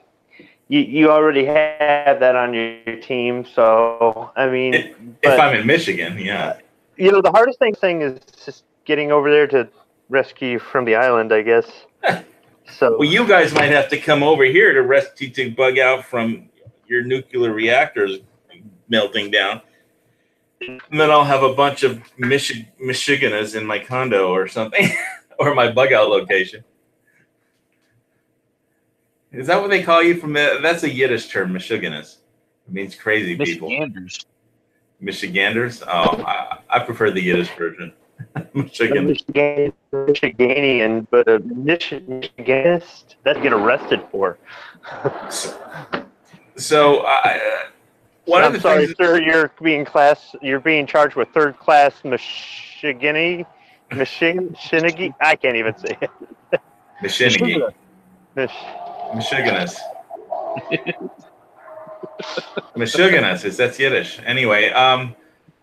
you already have that on your team, so I mean, if I'm in Michigan, yeah. You know, the hardest thing is just getting over there to rescue you from the island, I guess. So, well, you guys might have to come over here to bug out from your nuclear reactors melting down. And then I'll have a bunch of Michiganers in my condo or something, or my bug out location. Is that what they call you from? That's a Yiddish term, Michiganers. It means crazy people. Michiganders? Oh, I prefer the Yiddish version. Michigan. Michiganian, but a Michiganist, that'd get arrested for. So, one of the things, sir, you're being charged with third-class Michiganese. I can't even say it. Michiganese. Michiganus, that's Yiddish. Anyway,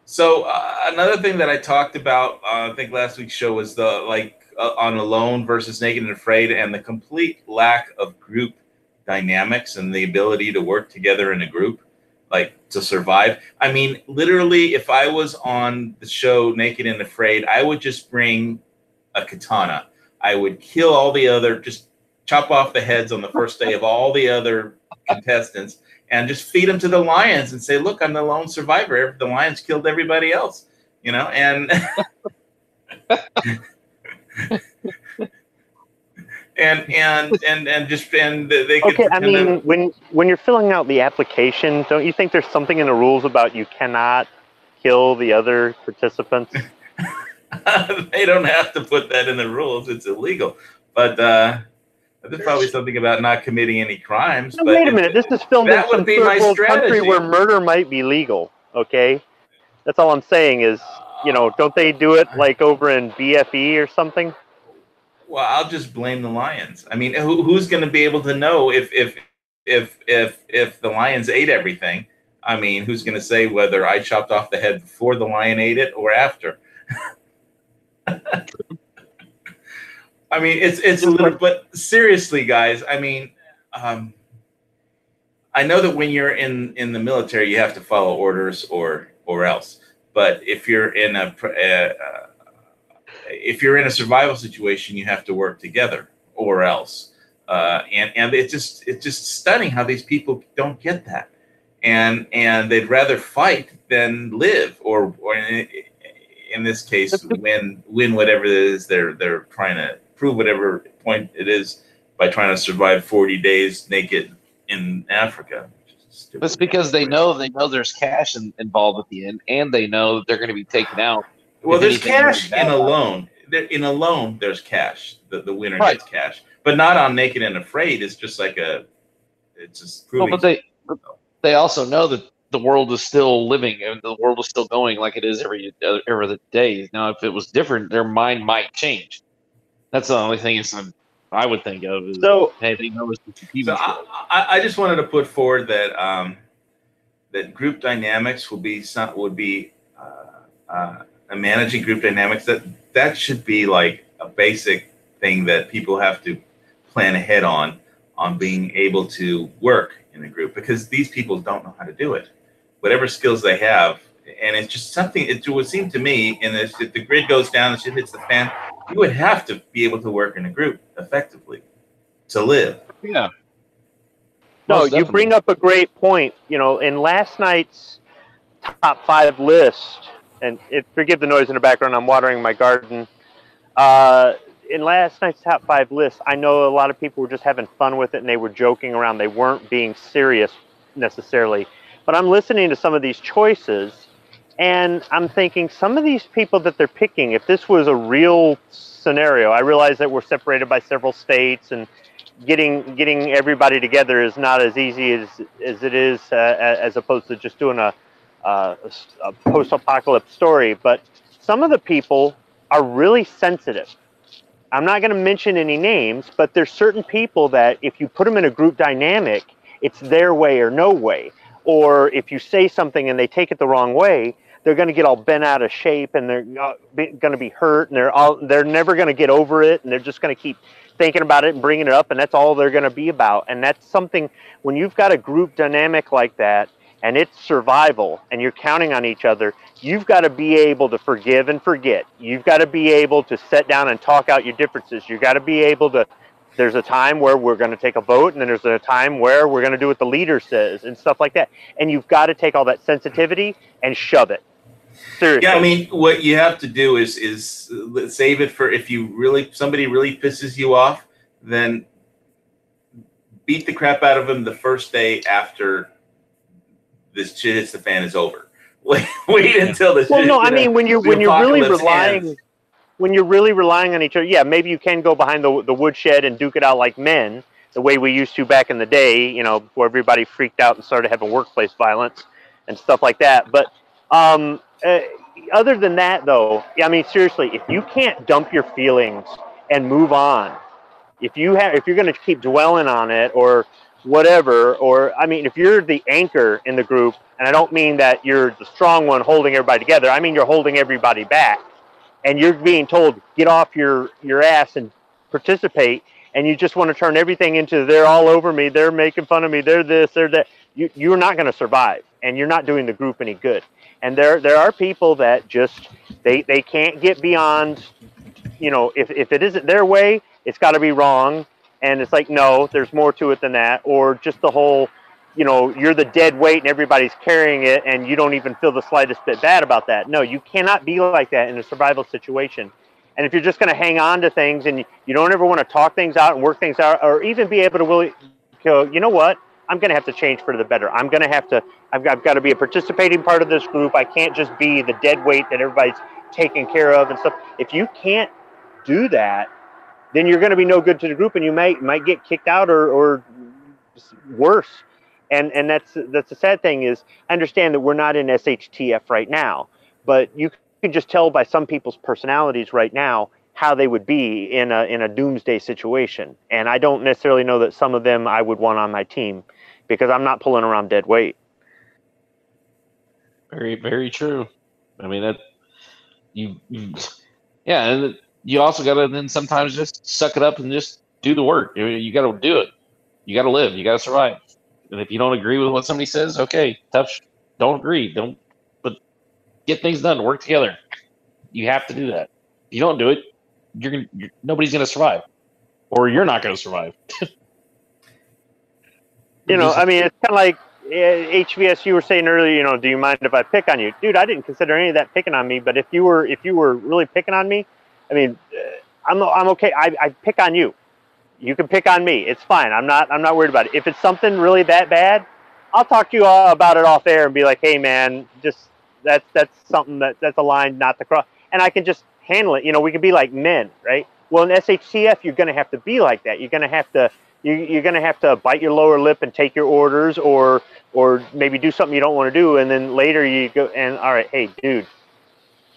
so another thing that I talked about, I think last week's show, was on Alone versus Naked and Afraid, and the complete lack of group dynamics and the ability to work together in a group, like to survive. I mean, literally, if I was on the show Naked and Afraid, I would just bring a katana. I would kill all the other, just chop off the heads on the first day of all the other contestants, and just feed them to the lions and say, look, I'm the lone survivor. The lions killed everybody else, you know, and they could. Okay, I mean, when you're filling out the application, don't you think there's something in the rules about you cannot kill the other participants? They don't have to put that in the rules. It's illegal. But there's probably something about not committing any crimes. No, but wait a minute. This is filmed in some third world country where murder might be legal. Okay, that's all I'm saying is, you know, don't they do it like over in BFE or something? Well, I'll just blame the lions. I mean, who's going to be able to know if the lions ate everything? I mean, who's going to say whether I chopped off the head before the lion ate it or after? I mean, it's a little, but seriously, guys. I mean, I know that when you're in the military, you have to follow orders or else. But if you're in a survival situation, you have to work together or else. And it's just stunning how these people don't get that, and they'd rather fight than live, or in this case, win whatever it is they're trying to prove, whatever point it is, by trying to survive 40 days naked in Africa. That's because they know there's cash involved at the end, and they know that they're going to be taken out. Well, there's cash in Alone. In Alone, there's cash. The winner gets cash, but not on Naked and Afraid. It's just like it's just proving. Well, but they also know that the world is still living and the world is still going like it is every other day. Now, if it was different, their mind might change. That's the only thing I would think of is, So hey, they know it's just a So TV show. I just wanted to put forward that that group dynamics would be managing group dynamics. That should be like a basic thing that people have to plan ahead on being able to work in a group, because these people don't know how to do it. Whatever skills they have, and it's just something. It would seem to me, and if the grid goes down and shit hits the fan, you would have to be able to work in a group effectively to live. Yeah. no, Most you definitely. bring up a great point. You know, in last night's top 5 list, and forgive the noise in the background, I'm watering my garden. In last night's top 5 list, I know a lot of people were just having fun with it and they were joking around. They weren't being serious necessarily. But I'm listening to some of these choices and I'm thinking some of these people that they're picking, if this was a real scenario, I realize that we're separated by several states and getting everybody together is not as easy as it is as opposed to just doing a post-apocalypse story. But some of the people are really sensitive. I'm not going to mention any names, but there's certain people that if you put them in a group dynamic, it's their way or no way. Or if you say something and they take it the wrong way, they're going to get all bent out of shape and they're going to be hurt and they're never going to get over it and they're just going to keep thinking about it and bringing it up, and that's all they're going to be about. And that's something, when you've got a group dynamic like that and it's survival and you're counting on each other, you've got to be able to forgive and forget. You've got to be able to sit down and talk out your differences. You've got to be able to, there's a time where we're going to take a vote, and then there's a time where we're going to do what the leader says and stuff like that. And you've got to take all that sensitivity and shove it. Seriously. Yeah, I mean, what you have to do is save it for if somebody really pisses you off, then beat the crap out of them the first day after this shit hits the fan is over. Wait until the well, no, I mean when you're really relying on each other, yeah, maybe you can go behind the woodshed and duke it out like men, the way we used to back in the day, you know, before everybody freaked out and started having workplace violence and stuff like that. But other than that, though, I mean, seriously, if you can't dump your feelings and move on, if you're going to keep dwelling on it or whatever, or I mean, if you're the anchor in the group, and I don't mean that you're the strong one holding everybody together, I mean you're holding everybody back, and you're being told get off your ass and participate, and you just want to turn everything into they're all over me, they're making fun of me, they're this, they're that. You're not going to survive, and you're not doing the group any good. And there are people that just they can't get beyond, you know, if it isn't their way, it's got to be wrong. And it's like, no, there's more to it than that. Or just the whole, you know, you're the dead weight and everybody's carrying it and you don't even feel the slightest bit bad about that. No, you cannot be like that in a survival situation. And if you're just going to hang on to things and you don't ever want to talk things out and work things out, or even be able to really go, you know what, I'm going to have to change for the better. I've got to be a participating part of this group. I can't just be the dead weight that everybody's taking care of and stuff. If you can't do that, then you're going to be no good to the group, and you might get kicked out or worse. And that's the sad thing is, I understand that we're not in SHTF right now, but you can just tell by some people's personalities right now how they would be in a doomsday situation. And I don't necessarily know that some of them I would want on my team, because I'm not pulling around dead weight. Very, very true. I mean, that yeah, and you also got to then sometimes just suck it up and just do the work. You got to do it. You got to live. You got to survive. And if you don't agree with what somebody says, okay, tough. Don't agree. But get things done. Work together. You have to do that. If you don't do it, nobody's going to survive, or you're not going to survive. You know, I mean, it's kind of like HVS. You were saying earlier, you know, do you mind if I pick on you, dude? I didn't consider any of that picking on me. But if you were really picking on me, I mean, I'm okay. I pick on you. You can pick on me. It's fine. I'm not worried about it. If it's something really that bad, I'll talk to you all about it off air and be like, hey man, just that's something that's a line not to cross, and I can just handle it. You know, we can be like men, right? Well, in SHTF, you're going to have to be like that. You're going to have to you're going to have to bite your lower lip and take your orders, or maybe do something you don't want to do, and then later you go and, all right, hey, dude,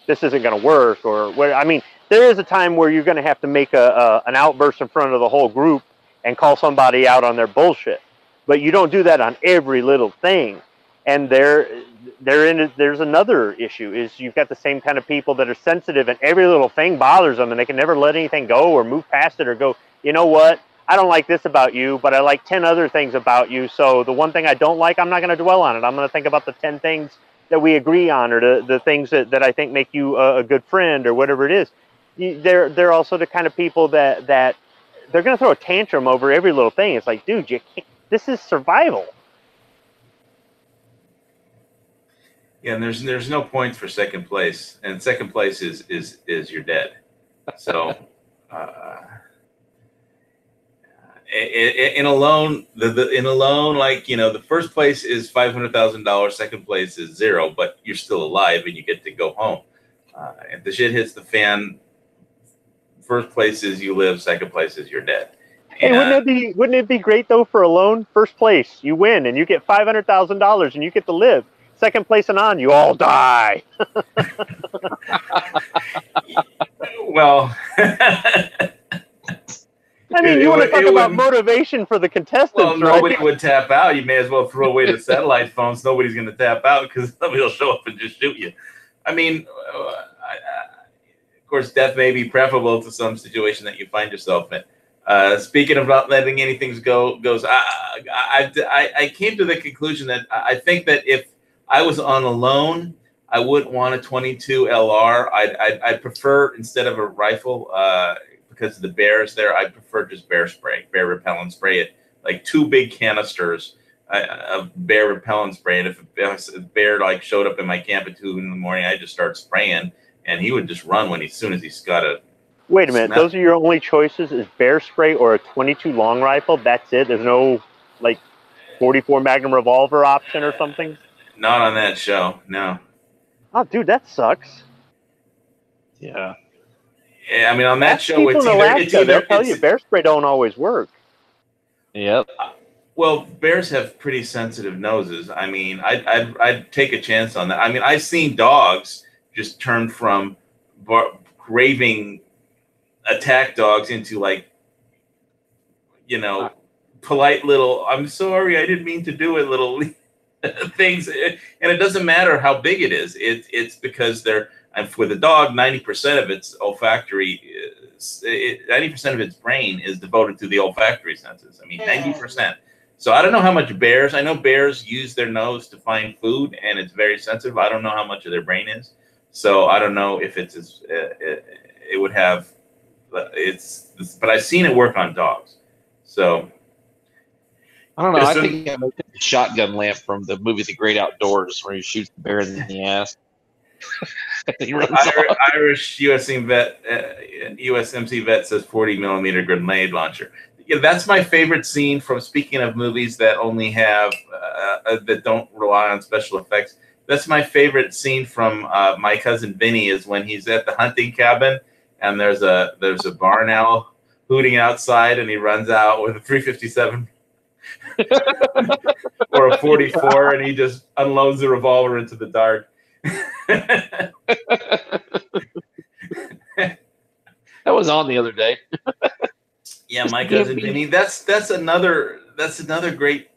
this isn't going to work, or what? I mean, there is a time where you're going to have to make an outburst in front of the whole group and call somebody out on their bullshit, but you don't do that on every little thing. And there's another issue is you've got the same kind of people that are sensitive, and every little thing bothers them, and they can never let anything go or move past it or go, you know what? I don't like this about you, but I like 10 other things about you. So the one thing I don't like, I'm not going to dwell on it. I'm going to think about the 10 things that we agree on, or the things that I think make you a good friend, or whatever it is. They're also the kind of people that they're going to throw a tantrum over every little thing. It's like, dude, this is survival. Yeah, and there's no points for second place, and second place is you're dead. So in a loan, in a loan, like, the first place is $500,000, second place is zero, but you're still alive and you get to go home. If the shit hits the fan, first place is you live, second place is you're dead. Hey, wouldn't it be great though for a loan? First place, you win and you get $500,000 and you get to live. Second place and on, you all die. Well, I mean, you want to talk about motivation for the contestants, well, right? nobody would tap out. You may as well throw away the satellite phones. Nobody's going to tap out because somebody will show up and just shoot you. I mean, of course, death may be preferable to some situation that you find yourself in. Speaking of not letting anything goes, I came to the conclusion that I think that if I was on a loan, I wouldn't want a 22 LR. I'd prefer, instead of a rifle, because of the bears there, I prefer just bear spray, bear repellent spray. It like 2 big canisters of bear repellent spray. And if a bear like showed up in my camp at 2 in the morning, I just start spraying, and he would just run as soon as he's got a. Wait a minute, those are your only choices? Is bear spray or a 22 long rifle? That's it? There's no like 44 Magnum revolver option or something? Not on that show, no. Oh, dude, that sucks. Yeah. Yeah, I mean, on that show, it's either they'll tell you bear spray don't always work. Yep. Well, bears have pretty sensitive noses. I mean, I'd take a chance on that. I mean, I've seen dogs just turn from raving attack dogs into, like, polite little, I'm sorry, I didn't mean to do it, little things. And it doesn't matter how big it is. It's because and with a dog, 90% of its olfactory, 90% of its brain is devoted to the olfactory senses. I mean, 90%. So I don't know how much bears. I know bears use their nose to find food, and it's very sensitive. I don't know how much of their brain is. So I don't know if it would have. But I've seen it work on dogs. So I don't know. I think I know the shotgun lamp from the movie The Great Outdoors, where he shoots the bear in the ass. Irish USMC vet says 40 millimeter grenade launcher. Yeah, that's my favorite scene from. Speaking of movies that only have that don't rely on special effects, that's my favorite scene from My Cousin Vinny, is when he's at the hunting cabin and there's a barn owl hooting outside, and he runs out with a 357 or a 44, and he just unloads the revolver into the dark. That was on the other day. Yeah, My Cousin Vinny. That's another great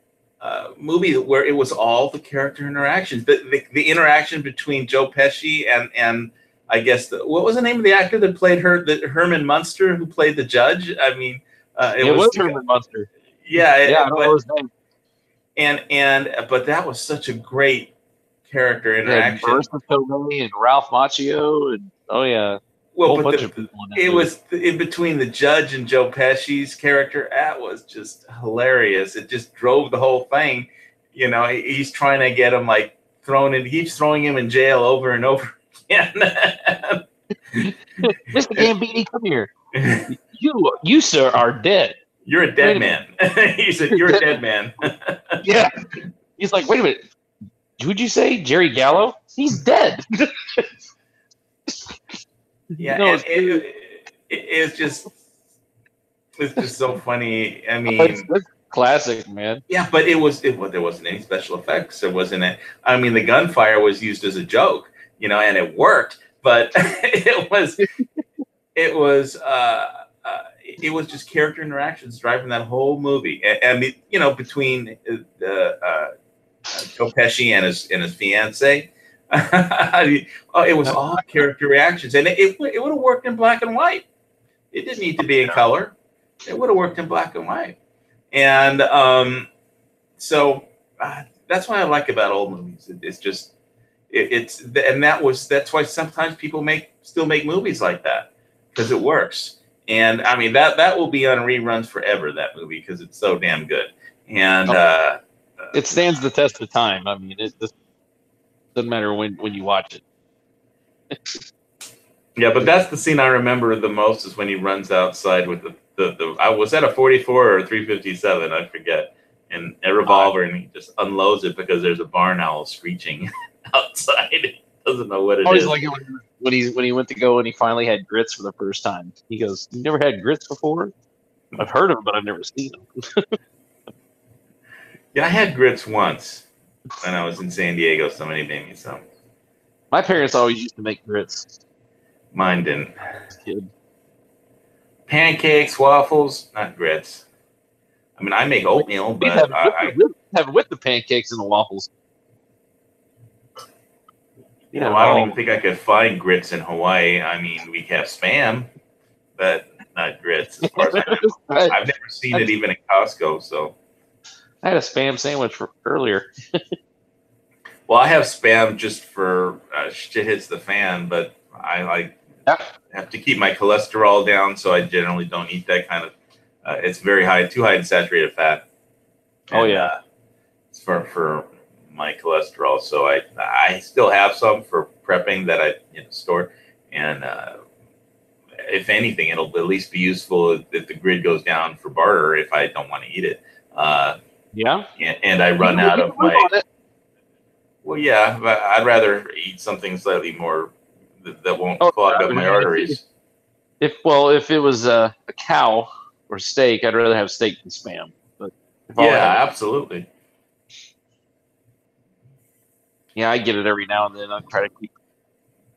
movie where it was all the character interactions. The interaction between Joe Pesci and I guess what was the name of the actor that played Herman Munster, who played the judge? I mean, it was Herman Munster. Yeah, I don't know his name. But that was such a great character interaction. Marissa Tomei and Ralph Macchio, and well, but it was in between the judge and Joe Pesci's character. That was just hilarious. It just drove the whole thing. He's trying to get him like he keeps throwing him in jail over and over again. Mr. Gambini, come here. You sir are dead. You're a dead man. He said, "You're a dead man." Yeah. He's like, wait a minute. Who'd you say? Jerry Gallo? He's dead. Yeah, No, it's just was just so funny. I It's classic, man. yeah, but there wasn't any special effects. There wasn't a, I mean, the gunfire was used as a joke, and it worked, but it was it was just character interactions driving that whole movie. I mean, between Joe Pesci and his fiance, it was all character reactions, and it would have worked in black and white. It didn't need to be in color. It would have worked in black and white. And so that's what I like about old movies. It's just that's why sometimes people still make movies like that, because it works. And I mean that will be on reruns forever, that movie, because it's so damn good. And it stands the test of time. I mean, it doesn't matter when you watch it. Yeah, but that's the scene I remember the most, is when he runs outside with the I was at a 44 or a 357, I forget, and a revolver, and he just unloads it because there's a barn owl screeching outside. Doesn't know what it Always is. like it when he went to go and he finally had grits for the first time. He goes, "You never had grits before?" I've heard of them, but I've never seen them. Yeah, I had grits once when I was in San Diego. Somebody made me some. My parents always used to make grits. Mine didn't. Kid. Pancakes, waffles, not grits. I mean, I make oatmeal, We but have it with the pancakes and the waffles. I don't even think I could find grits in Hawaii. I mean, we have Spam, but not grits, as far as I know. I've never seen it even at Costco. So I had a Spam sandwich earlier. well, I have Spam just for shit hits the fan, but I have to keep my cholesterol down, so I generally don't eat that kind of. It's very high, too high in saturated fat. And, it's for my cholesterol, so I still have some for prepping that I store, and if anything, it'll at least be useful if the grid goes down for barter if I don't want to eat it. And I run out of my. Well, yeah, but I'd rather eat something slightly more that won't clog up my arteries. If it was a cow or steak, I'd rather have steak than Spam. But absolutely. Yeah, I get it every now and then. I try to keep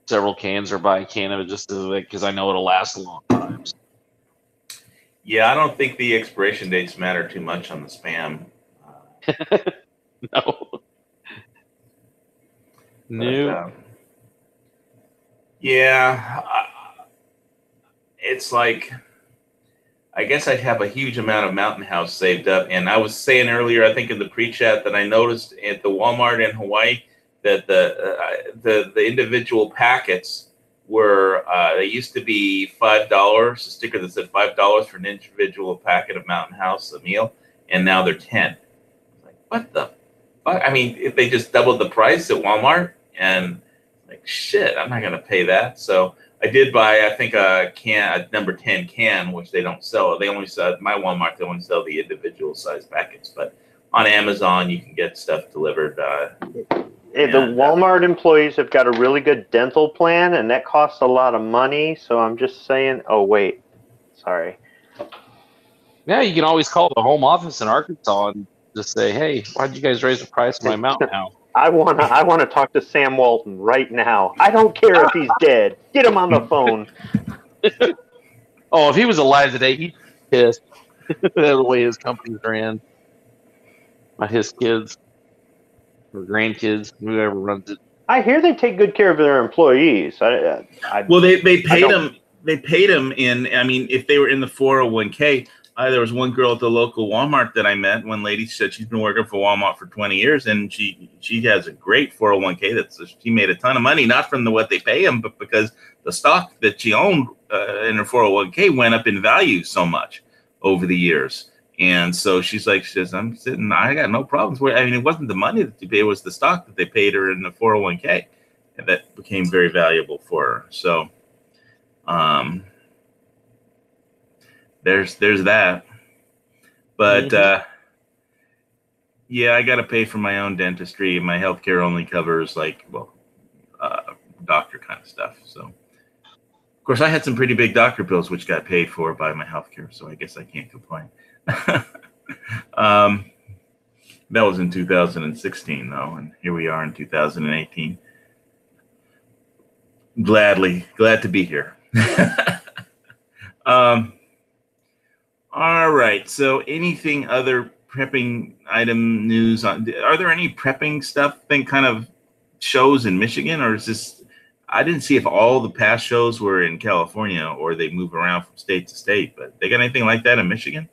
several cans or buy a can of it just because I know it'll last a long time. Yeah, I don't think the expiration dates matter too much on the Spam. No. But, it's like, I guess I have a huge amount of Mountain House saved up, and I was saying earlier, I think in the pre-chat, that I noticed at the Walmart in Hawaii that the individual packets were they used to be $5, a sticker that said $5 for an individual packet of Mountain House, a meal, and now they're 10. Like, what the fuck? I mean, if they just doubled the price at Walmart, and like, shit, I'm not gonna pay that. So I did buy, I think, a number 10 can, which they don't sell. They only sell, my Walmart, they only sell the individual size packets, but on Amazon you can get stuff delivered. The Walmart employees have got a really good dental plan, and that costs a lot of money. So I'm just saying. Oh wait, sorry. Yeah, you can always call the home office in Arkansas and just say, "Hey, why'd you guys raise the price of my Mountain House?" I wanna talk to Sam Walton right now. I don't care if he's dead. Get him on the phone. Oh, if he was alive today, he'd be pissed. The way his company's ran. Not his kids or grandkids, whoever runs it. I hear they take good care of their employees. Well, they paid them. They paid them in. I mean, if they were in the 401k. There was one girl at the local Walmart that I met. One lady said she's been working for Walmart for 20 years, and she has a great 401k. She made a ton of money, not from what they pay them, but because the stock that she owned in her 401k went up in value so much over the years. And so she says, I'm sitting, I got no problems. I mean, it wasn't the money that they paid, it was the stock that they paid her in the 401k. And that became very valuable for her. So, there's that. But, I got to pay for my own dentistry. My healthcare only covers doctor kind of stuff. So, Of course, I had some pretty big doctor bills, which got paid for by my healthcare, so I guess I can't complain. That was in 2016, though, and here we are in 2018. Glad to be here. All right. So, anything other prepping item news on? Are there any prepping stuff thing kind of shows in Michigan, or is this? I didn't see if all the past shows were in California or they move around from state to state. But they got anything like that in Michigan?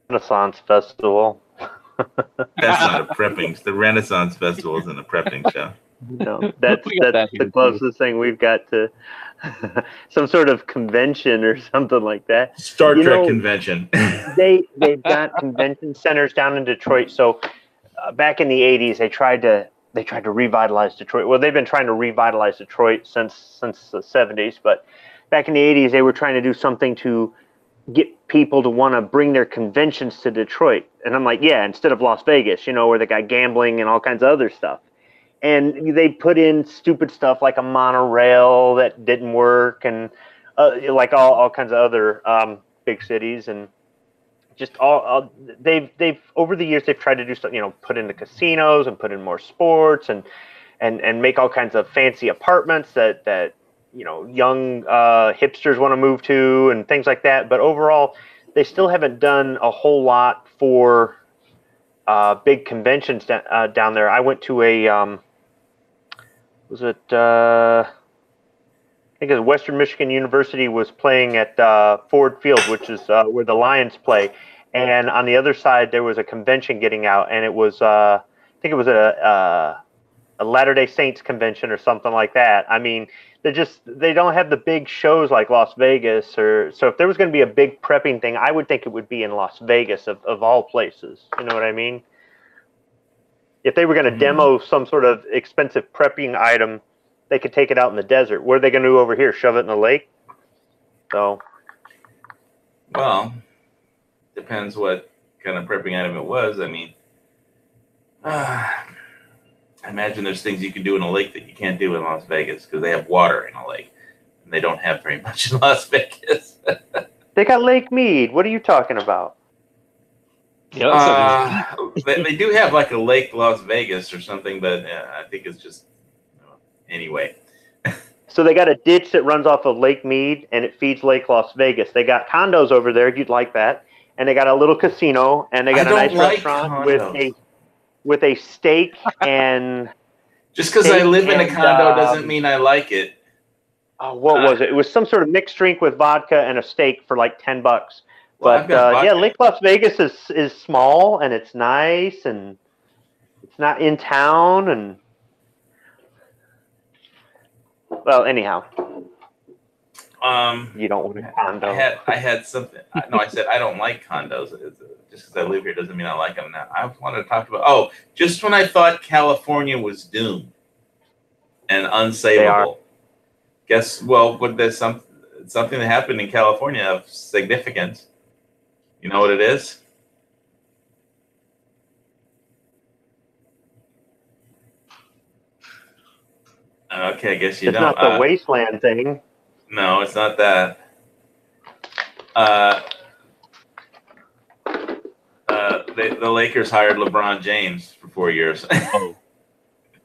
Renaissance Festival. That's not a prepping. The Renaissance Festival isn't a prepping show. No, that's that the closest thing we've got to some sort of convention or something like that. Star Trek convention. They've got convention centers down in Detroit. So back in the 80s, they tried to revitalize Detroit. Well, they've been trying to revitalize Detroit since the 70s, but back in the 80s, they were trying to do something to get people to want to bring their conventions to Detroit. And I'm like, yeah, instead of Las Vegas, where they got gambling and all kinds of other stuff. And they put in stupid stuff like a monorail that didn't work, and like all kinds of other big cities, and just all they've over the years they've tried to do something, put in the casinos and put in more sports and make all kinds of fancy apartments that young hipsters want to move to and things like that. But overall, they still haven't done a whole lot for big conventions down there. I went to a I think it was Western Michigan University was playing at Ford Field, which is where the Lions play. And on the other side, there was a convention getting out, and it was I think it was a Latter-day Saints convention or something like that. I mean, they don't have the big shows like Las Vegas, so if there was going to be a big prepping thing, I would think it would be in Las Vegas of all places. You know what I mean? If they were going to demo some sort of expensive prepping item, they could take it out in the desert. What are they going to do over here? Shove it in the lake? So, well, depends what kind of prepping item it was. I mean, I imagine there's things you can do in a lake that you can't do in Las Vegas because they have water in a lake, and they don't have very much in Las Vegas. They got Lake Mead. What are you talking about? Yeah, they do have like a Lake Las Vegas or something, but I think it's just anyway. So they got a ditch that runs off of Lake Mead, and it feeds Lake Las Vegas. They got condos over there, if you'd like that, and they got a little casino, and they got a nice restaurant with a steak and. Just because I live in a condo doesn't mean I like it. What was it? It was some sort of mixed drink with vodka and a steak for like $10. Well, but yeah, Lake Las Vegas is small, and it's nice, and it's not in town, and well, anyhow, you don't want a condo. I had something. No, I said I don't like condos. Just because I live here doesn't mean I like them. Now I wanted to talk about. Just when I thought California was doomed and unsavable, but there's something that happened in California of significance. You know what it is? Okay, I guess you don't. It's not the wasteland thing. No, it's not that. The Lakers hired LeBron James for 4 years.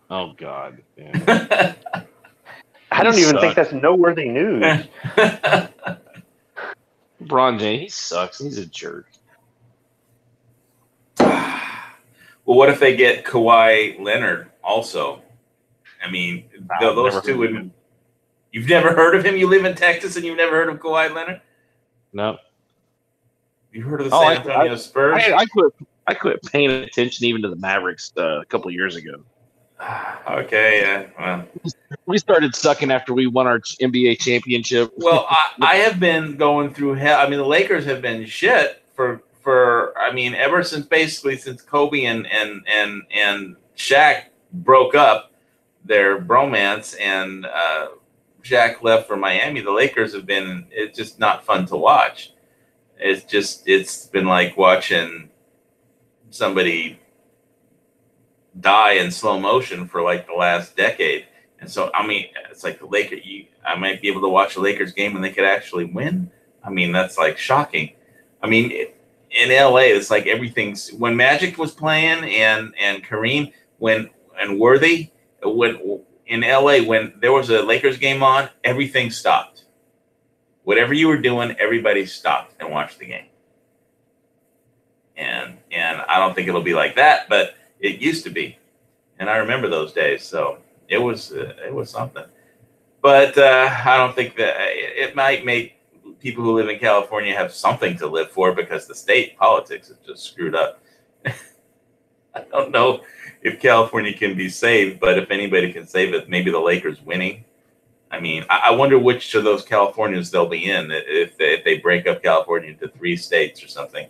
Oh God. Yeah. I don't even think that's noteworthy news. LeBron James, he sucks. He's a jerk. Well, what if they get Kawhi Leonard also? I mean, those two would. You've never heard of him? You live in Texas and you've never heard of Kawhi Leonard? No. You heard of the San Antonio Spurs? I quit paying attention even to the Mavericks a couple of years ago. Okay, yeah. Well. We started sucking after we won our NBA championship. Well, I have been going through hell. I mean, the Lakers have been shit for ever since Kobe and Shaq broke up their bromance and Shaq left for Miami. The Lakers have been, it's just not fun to watch. It's been like watching somebody die in slow motion for like the last decade. And so, I mean, it's like the Lakers. I might be able to watch a Lakers game and they could actually win. I mean, that's like shocking. I mean, in LA, it's like everything's when Magic was playing and Kareem and Worthy when in LA when there was a Lakers game on, everything stopped. Whatever you were doing, everybody stopped and watched the game. And I don't think it'll be like that, but it used to be, and I remember those days. So it was something. But I don't think that it might make people who live in California have something to live for because the state politics is just screwed up. I don't know if California can be saved, but if anybody can save it, maybe the Lakers winning. I mean, I wonder which of those Californias they'll be in if they break up California into 3 states or something.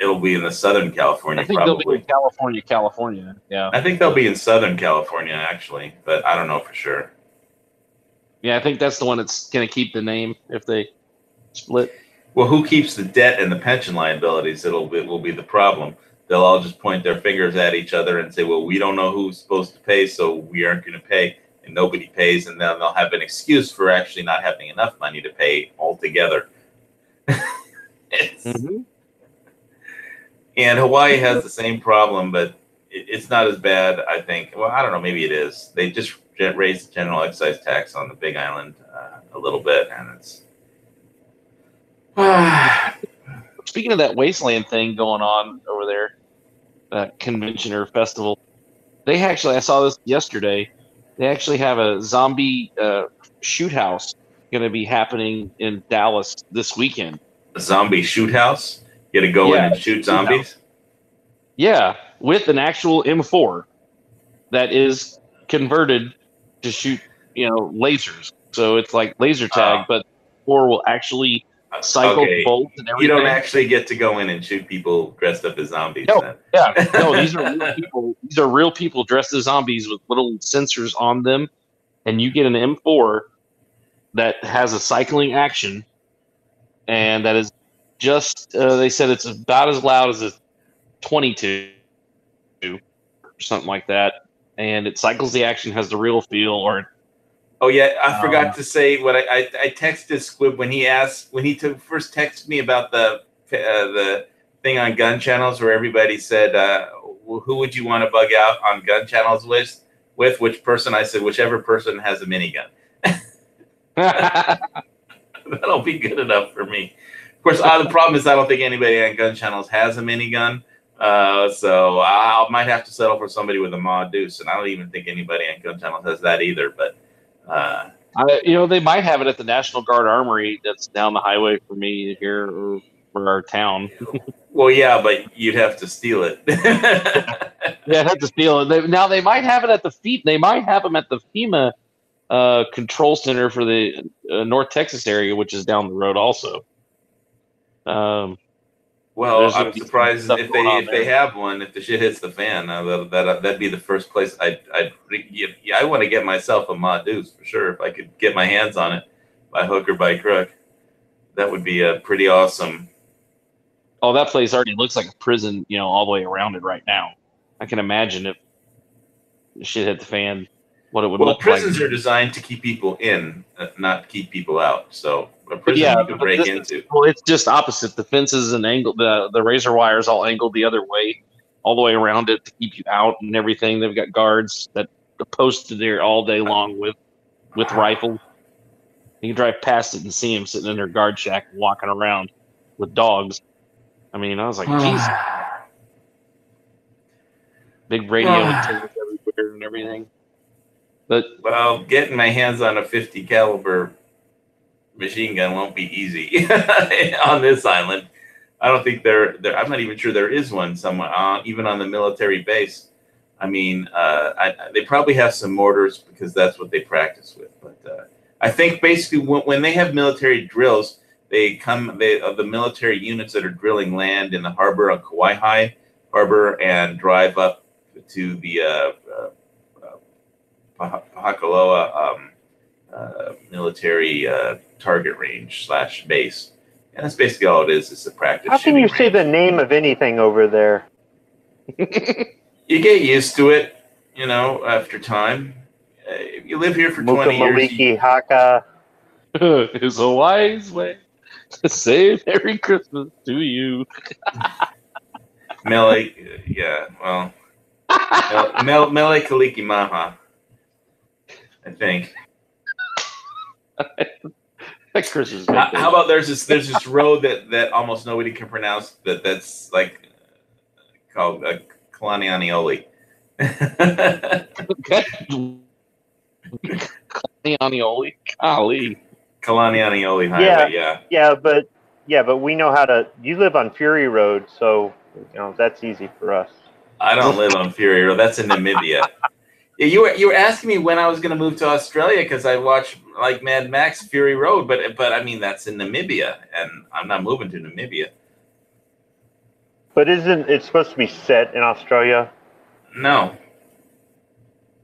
It'll be in the Southern California. I think probably. they'll be in California. Yeah. I think they'll be in Southern California actually, but I don't know for sure. Yeah, I think that's the one that's going to keep the name if they split. Well, who keeps the debt and the pension liabilities? It will be the problem. They'll all just point their fingers at each other and say, well, we don't know who's supposed to pay, so we aren't going to pay, and nobody pays, and then they'll have an excuse for actually not having enough money to pay altogether. And Hawaii has the same problem, but it's not as bad, I think. Well, I don't know. Maybe it is. They just raised the general excise tax on the Big Island a little bit, and it's. Speaking of that wasteland thing going on over there, that convention or festival, they actually, I saw this yesterday, they actually have a zombie shoot house going to be happening in Dallas this weekend. A zombie shoot house? You got to go in and shoot zombies? Yeah, with an actual M4 that is converted to shoot, lasers. So it's like laser tag, but M4 will actually cycle bolts and everything. You don't actually get to go in and shoot people dressed up as zombies. No, then. Yeah, no, these are real people. These are real people dressed as zombies with little sensors on them, and you get an M4 that has a cycling action, and that is just. They said it's about as loud as a 22, or something like that, and it cycles the action, has the real feel, or. Oh yeah, I forgot to say what I texted Squib when he first texted me about the thing on gun channels where everybody said, who would you want to bug out on gun channels with which person? I said, whichever person has a minigun. That'll be good enough for me. Of course, the problem is I don't think anybody on gun channels has a minigun. So I might have to settle for somebody with a Ma Deuce, and I don't even think anybody on gun channels has that either, but they might have it at the National Guard Armory that's down the highway for me here or for our town. Well, yeah, but you'd have to steal it. Yeah, I'd have to steal it. Now they might have it at the FEMA. They might have them at the FEMA control center for the North Texas area, which is down the road also. Well, I'm surprised if they have one. If the shit hits the fan, that'd be the first place I want to get myself a Ma Deuce for sure. If I could get my hands on it by hook or by crook, that would be pretty awesome. Oh, that place already looks like a prison, all the way around it right now. I can imagine if the shit hit the fan, what it would look like. Well, prisons are designed to keep people in, not keep people out. So a prison you can break into. Well, it's just opposite. The fences and angled, the razor wires all angled the other way, all the way around it to keep you out and everything. They've got guards that are posted there all day long with rifles. You can drive past it and see them sitting in their guard shack walking around with dogs. I mean, I was like, geez. Big radio antennas everywhere and everything. But getting my hands on a 50 caliber machine gun won't be easy on this island. I don't think I'm not even sure there is one somewhere, even on the military base. I mean, they probably have some mortars because that's what they practice with. But I think basically when they have military drills, the military units that are drilling land in the harbor on Kauai Harbor and drive up to the Pahakaloa military target range / base. And that's basically all it is. It's a practice. How can you say the name of anything over there? You get used to it, after time. if you live here for Muka 20 years, Maliki Haka. It's a wise way to say Merry Christmas to you. Mele, yeah, well, Mele Kaliki Maha, I think. Christmas. How about there's this road that almost nobody can pronounce that's like called Kalani Aniole. Aniole, golly. Kalani Aniole Highway, yeah. But we know how to. You live on Fury Road, so that's easy for us. I don't live on Fury Road. That's in Namibia. Yeah, you were asking me when I was going to move to Australia because I watched like Mad Max Fury Road, but I mean that's in Namibia, and I'm not moving to Namibia. But isn't it supposed to be set in Australia? No.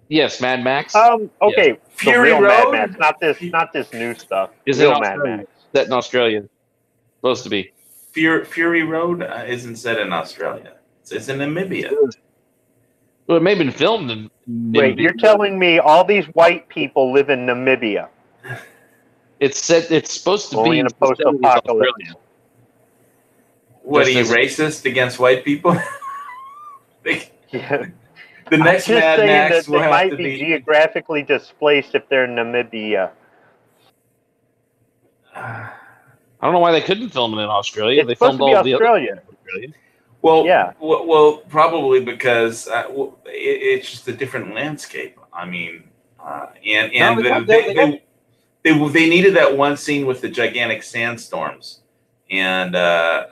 Yes, Mad Max. Okay. Yeah. Fury real Road? Mad Max, not this new stuff. Is real it Mad Max. Set in Australia. Supposed to be. Fury Road isn't set in Australia. It's in Namibia. Well, it may have been filmed in Namibia. Wait, you're telling me all these white people live in Namibia? It's set. It's supposed to Only be in a post-apocalypse. Australia. What, are Just you as- racist against white people? Yeah. The next I'm just Mad saying Max that will they have might to be be. geographically displaced if they're in Namibia. I don't know why they couldn't film it in Australia. It's They supposed filmed to be all the Australia. other. Well, Yeah. well, probably because it's just a different landscape. I mean, and No, they needed that one scene with the gigantic sandstorms, and that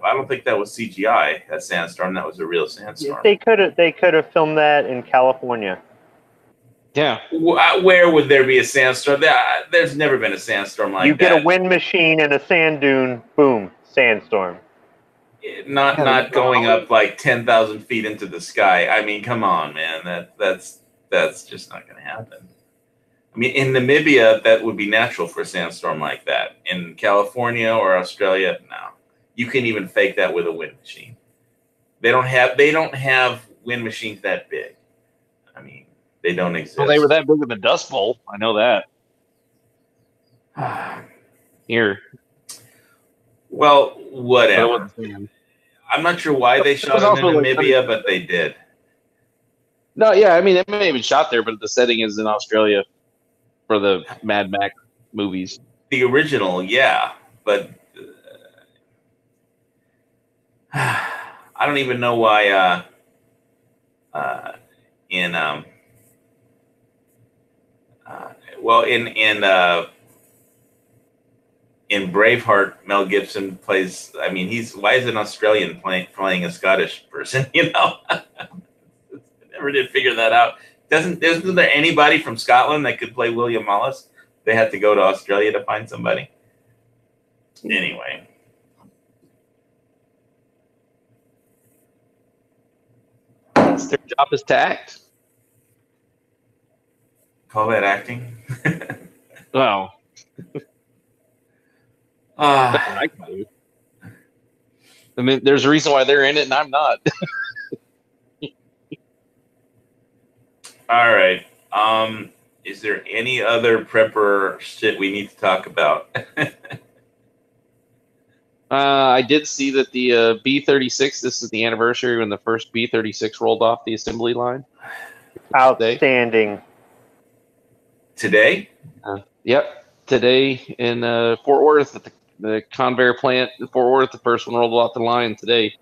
I don't think that was CGI. That sandstorm, that was a real sandstorm. They could have filmed that in California. Yeah. Where would there be a sandstorm? There's never been a sandstorm like You that. get a wind machine and a sand dune, boom, sandstorm. Not going up like 10,000 feet into the sky. I mean, come on, man. That's just not going to happen. I mean, in Namibia, that would be natural for a sandstorm like that. In California or Australia, no. You can even fake that with a wind machine. They don't have wind machines that big. I mean, they don't exist. Well, they were that big in the Dust Bowl. I know that. Here. Well, But it whatever. wasn't filmed. I'm not sure why they shot was it in also like- Namibia, but they did. No, yeah, I mean, it may have been shot there, but the setting is in Australia for the Mad Max movies. The original, yeah, but I don't even know why. In Braveheart, Mel Gibson plays. I mean, why is an Australian playing a Scottish person? You know, I never did figure that out. Isn't there anybody from Scotland that could play William Wallace? They had to go to Australia to find somebody. Anyway. It's their job is to act. Call that acting? Well, I can do. I mean, there's a reason why they're in it and I'm not. All right. Is there any other prepper shit we need to talk about? I did see that the B-36, this is the anniversary when the first B-36 rolled off the assembly line. Outstanding. Today? Yep. Today in Fort Worth at the Convair plant in Fort Worth, the first one rolled off the line today.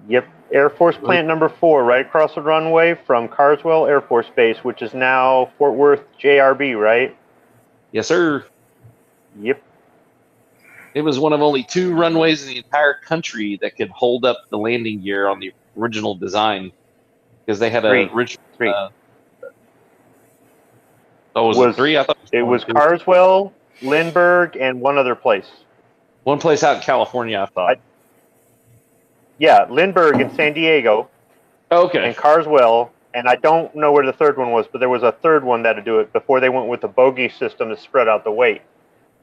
Yep. Air Force Plant number 4, right across the runway from Carswell Air Force Base, which is now Fort Worth JRB, right? Yes, sir. Yep. It was one of only 2 runways in the entire country that could hold up the landing gear on the original design, because they had Three. a original. Three. Was it 3? I thought It was 2. Carswell, Lindbergh, and one other place. One place out in California, I thought. Yeah, Lindbergh in San Diego, Okay. and Carswell, and I don't know where the third one was, but there was a third one that'd do it before they went with the bogey system to spread out the weight.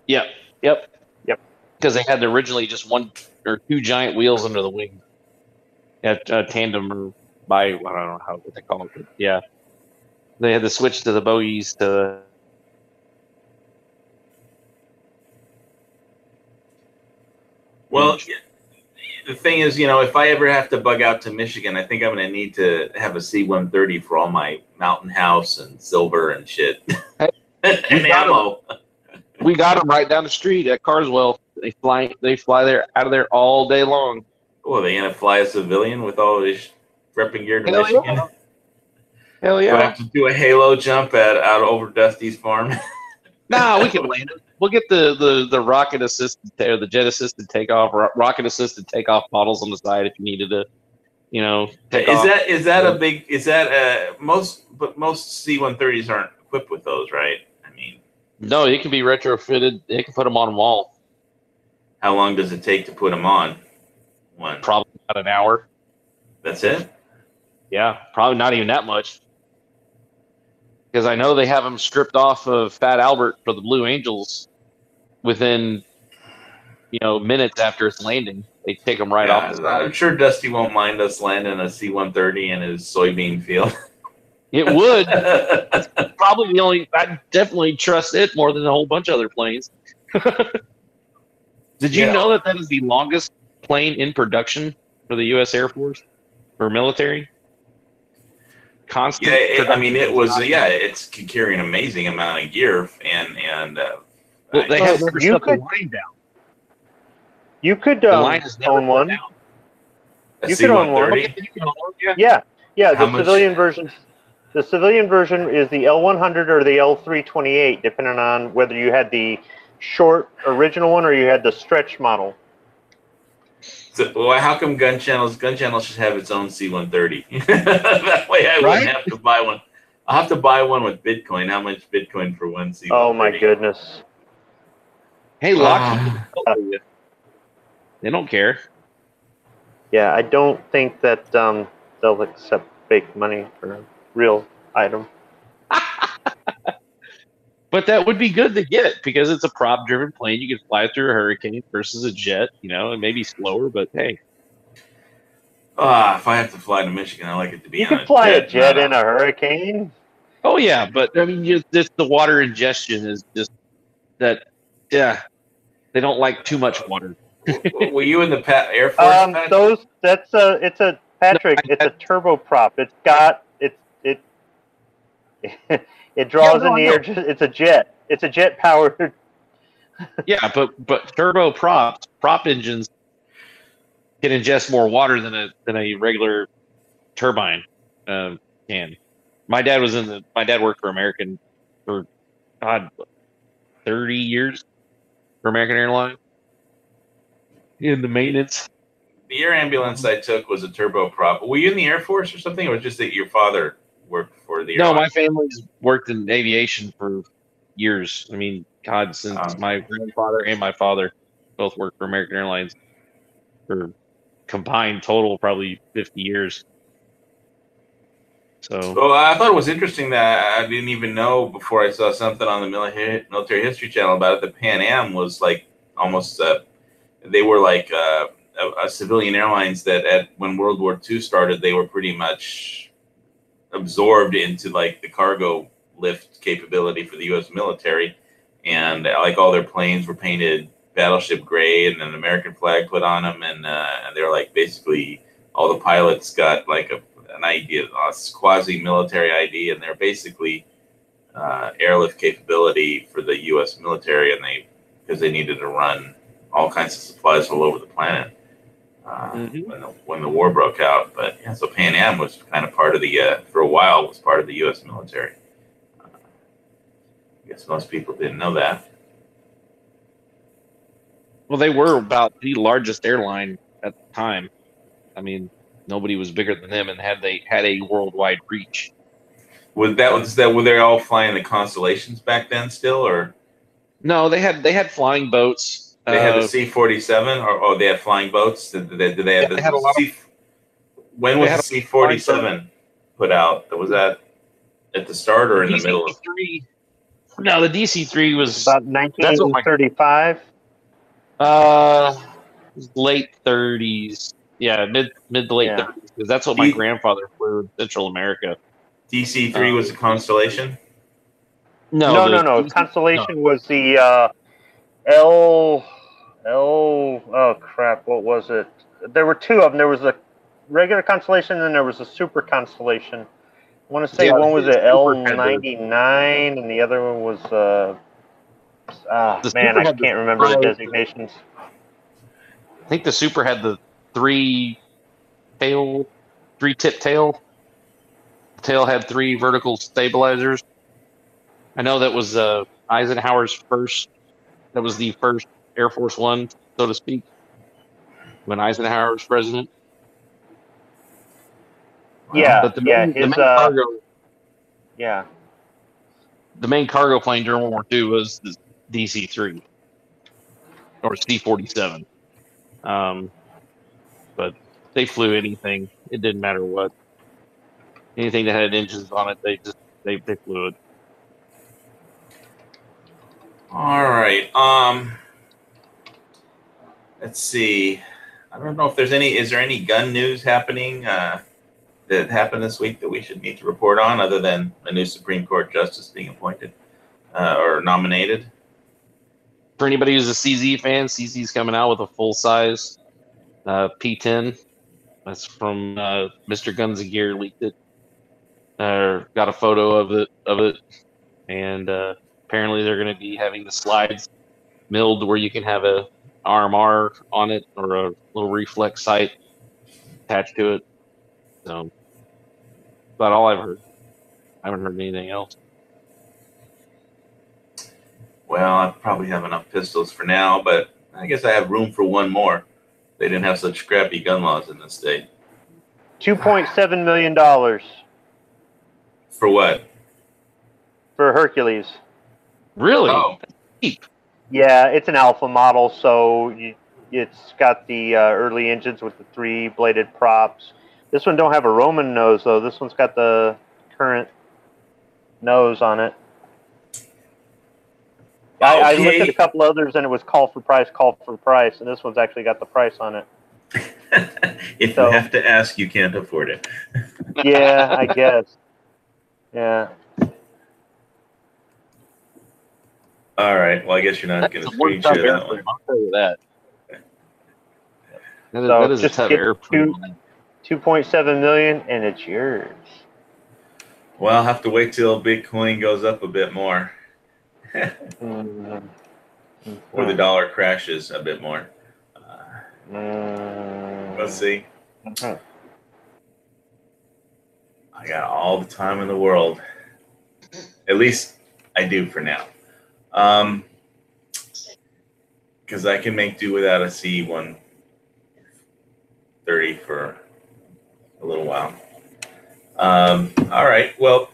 Yep. Because they had originally just 1 or 2 giant wheels under the wing. At tandem or by, I don't know what they call it. But yeah. They had to switch to the bogies to. Well, the thing is, if I ever have to bug out to Michigan, I think I'm going to need to have a C-130 for all my mountain house and silver and shit. Hey, and ammo. We got them right down the street at Carswell. They fly there out of there all day long. Oh, they going to fly a civilian with all this repping gear to Hell Michigan? Yeah. Hell Do I yeah! have to do a halo jump out over Dusty's farm? Nah, we can land it. We'll get the rocket assisted or the jet assisted takeoff, rocket assisted takeoff models on the side if you needed to, take off. Is that a big? Is that most C-130s aren't equipped with those, right? I mean, No, it can be retrofitted. They can put them on them all. how long does it take to put them on? One. Probably about an hour. That's it. Yeah, probably not even that much. Because I know they have them stripped off of Fat Albert for the Blue Angels within, minutes after its landing. They take them right off. I'm sure Dusty won't mind us landing a C-130 in his soybean field. It would. Probably the only. I definitely trust it more than a whole bunch of other planes. Did you know that is the longest plane in production for the U.S. Air Force or military? Constant. Yeah, I mean, it was. It's carrying an amazing amount of gear, and Well, they have You never shut the could- line down. You could The line is never own shut one. down. a You could own one. C-130. Okay, you can own one, Yeah, How the much- civilian version. The civilian version is the L100 or the L328, depending on whether you had the short original one or you had the stretch model. So, well, how come Gun Channel should have its own C-130? That way, I Right? wouldn't have to buy one. I'll have to buy one with Bitcoin. How much Bitcoin for one C-130? Oh my goodness! Hey, Lockheed. Ah. They don't care. Yeah, I don't think that they'll accept fake money for a real item. But that would be good to get because it's a prop-driven plane. You could fly through a hurricane versus a jet, and maybe slower, but hey. if I have to fly to Michigan, I like it to be You on can fly a jet not in a hurricane. Oh, yeah, but, I mean, just the water ingestion is just that, yeah, they don't like too much water. Were you in the Air Force? Pat? It's a Patrick. It's a turboprop. It draws in the air. It's a jet. It's a jet powered. Yeah, but prop engines can ingest more water than a regular turbine can. My dad worked for American for 30 years for American Airlines in the maintenance. The air ambulance I took was a turboprop. Were you in the Air Force or something, or just that your father worked for the? No, airline? my family's worked in aviation for years. I mean, God, since my grandfather and my father both worked for American Airlines for combined total probably 50 years. So Well, I thought it was interesting that I didn't even know before I saw something on the Military History Channel about it. The Pan Am was like almost they were like a civilian airlines that when World War II started, they were pretty much absorbed into like the cargo lift capability for the U.S. military, and like all their planes were painted battleship gray and an American flag put on them, and they're like basically all the pilots got like an idea, a quasi-military ID, and they're basically airlift capability for the U.S. military, and because they needed to run all kinds of supplies all over the planet when the war broke out. But yeah, so Pan Am was kind of part of the for a while was part of the U.S. military. I guess most people didn't know that. well, they were about the largest airline at the time. I mean, nobody was bigger than them, and they had a worldwide reach. Were they all flying the Constellations back then still, or No, they had flying boats. they had the C-47, or they had flying boats? Did they have Yeah, the they had a lot of- when they was had the C-47 put out? Was that at the start or in the middle? DC-3 No, the DC-3 was About That's what my- 1935. late 30s. Yeah, mid to late Yeah. 30s. Because that's what my D- grandfather flew in Central America. DC-3 was a Constellation? No. Constellation was the oh crap, what was it? There were two of them. There was a regular Constellation, and then there was a Super Constellation. I want to say one was a L99, and the other one was man, I can't remember the designations. I think the Super had the three-tip tail. The tail had 3 vertical stabilizers. I know that was Eisenhower's first. That was the first Air Force One, so to speak, when Eisenhower was president. Yeah, but the main cargo plane during World War II was the DC-3 or C-47. But they flew anything. It didn't matter what. Anything that had engines on it, they flew it. All right. Let's see. I don't know if there's any. Is there any gun news happening that happened this week that we should need to report on, other than a new Supreme Court justice being appointed or nominated? For anybody who's a CZ fan, CZ's coming out with a full-size P10. That's from Mr. Guns and Gear leaked it. Got a photo of it, and apparently they're going to be having the slides milled where you can have a RMR on it or a little reflex sight attached to it. So, about all I've heard. I haven't heard anything else. Well, I probably have enough pistols for now, but I guess I have room for one more. They didn't have such crappy gun laws in this state. $2.7 million For what? for Hercules. Really? Oh, Yeah, it's an alpha model, so it's got the early engines with the 3-bladed props. This one don't have a Roman nose, though. This one's got the current nose on it. I looked at a couple others, and it was call for price, and this one's actually got the price on it. If you have to ask, you can't afford it. Yeah, I guess. Yeah. All right. Well, I guess you're not going to screen share that one. I'll tell you that. So that is a just tough get airplane. $2.7 million, and it's yours. Well, I'll have to wait till Bitcoin goes up a bit more. Or the dollar crashes a bit more. Let's see. I got all the time in the world. At least I do for now. Because I can make do without a C-130 for a little while. All right. Well,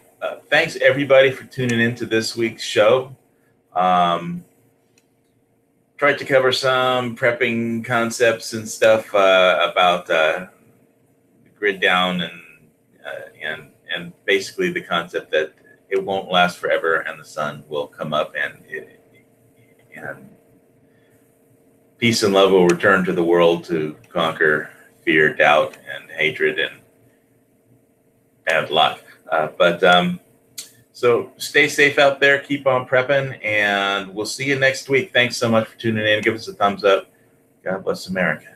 thanks everybody for tuning into this week's show. Tried to cover some prepping concepts and stuff about grid down and basically the concept that it won't last forever and the sun will come up and peace and love will return to the world to conquer fear, doubt, and hatred and bad luck. So stay safe out there. Keep on prepping, and we'll see you next week. Thanks so much for tuning in. Give us a thumbs up. God bless America.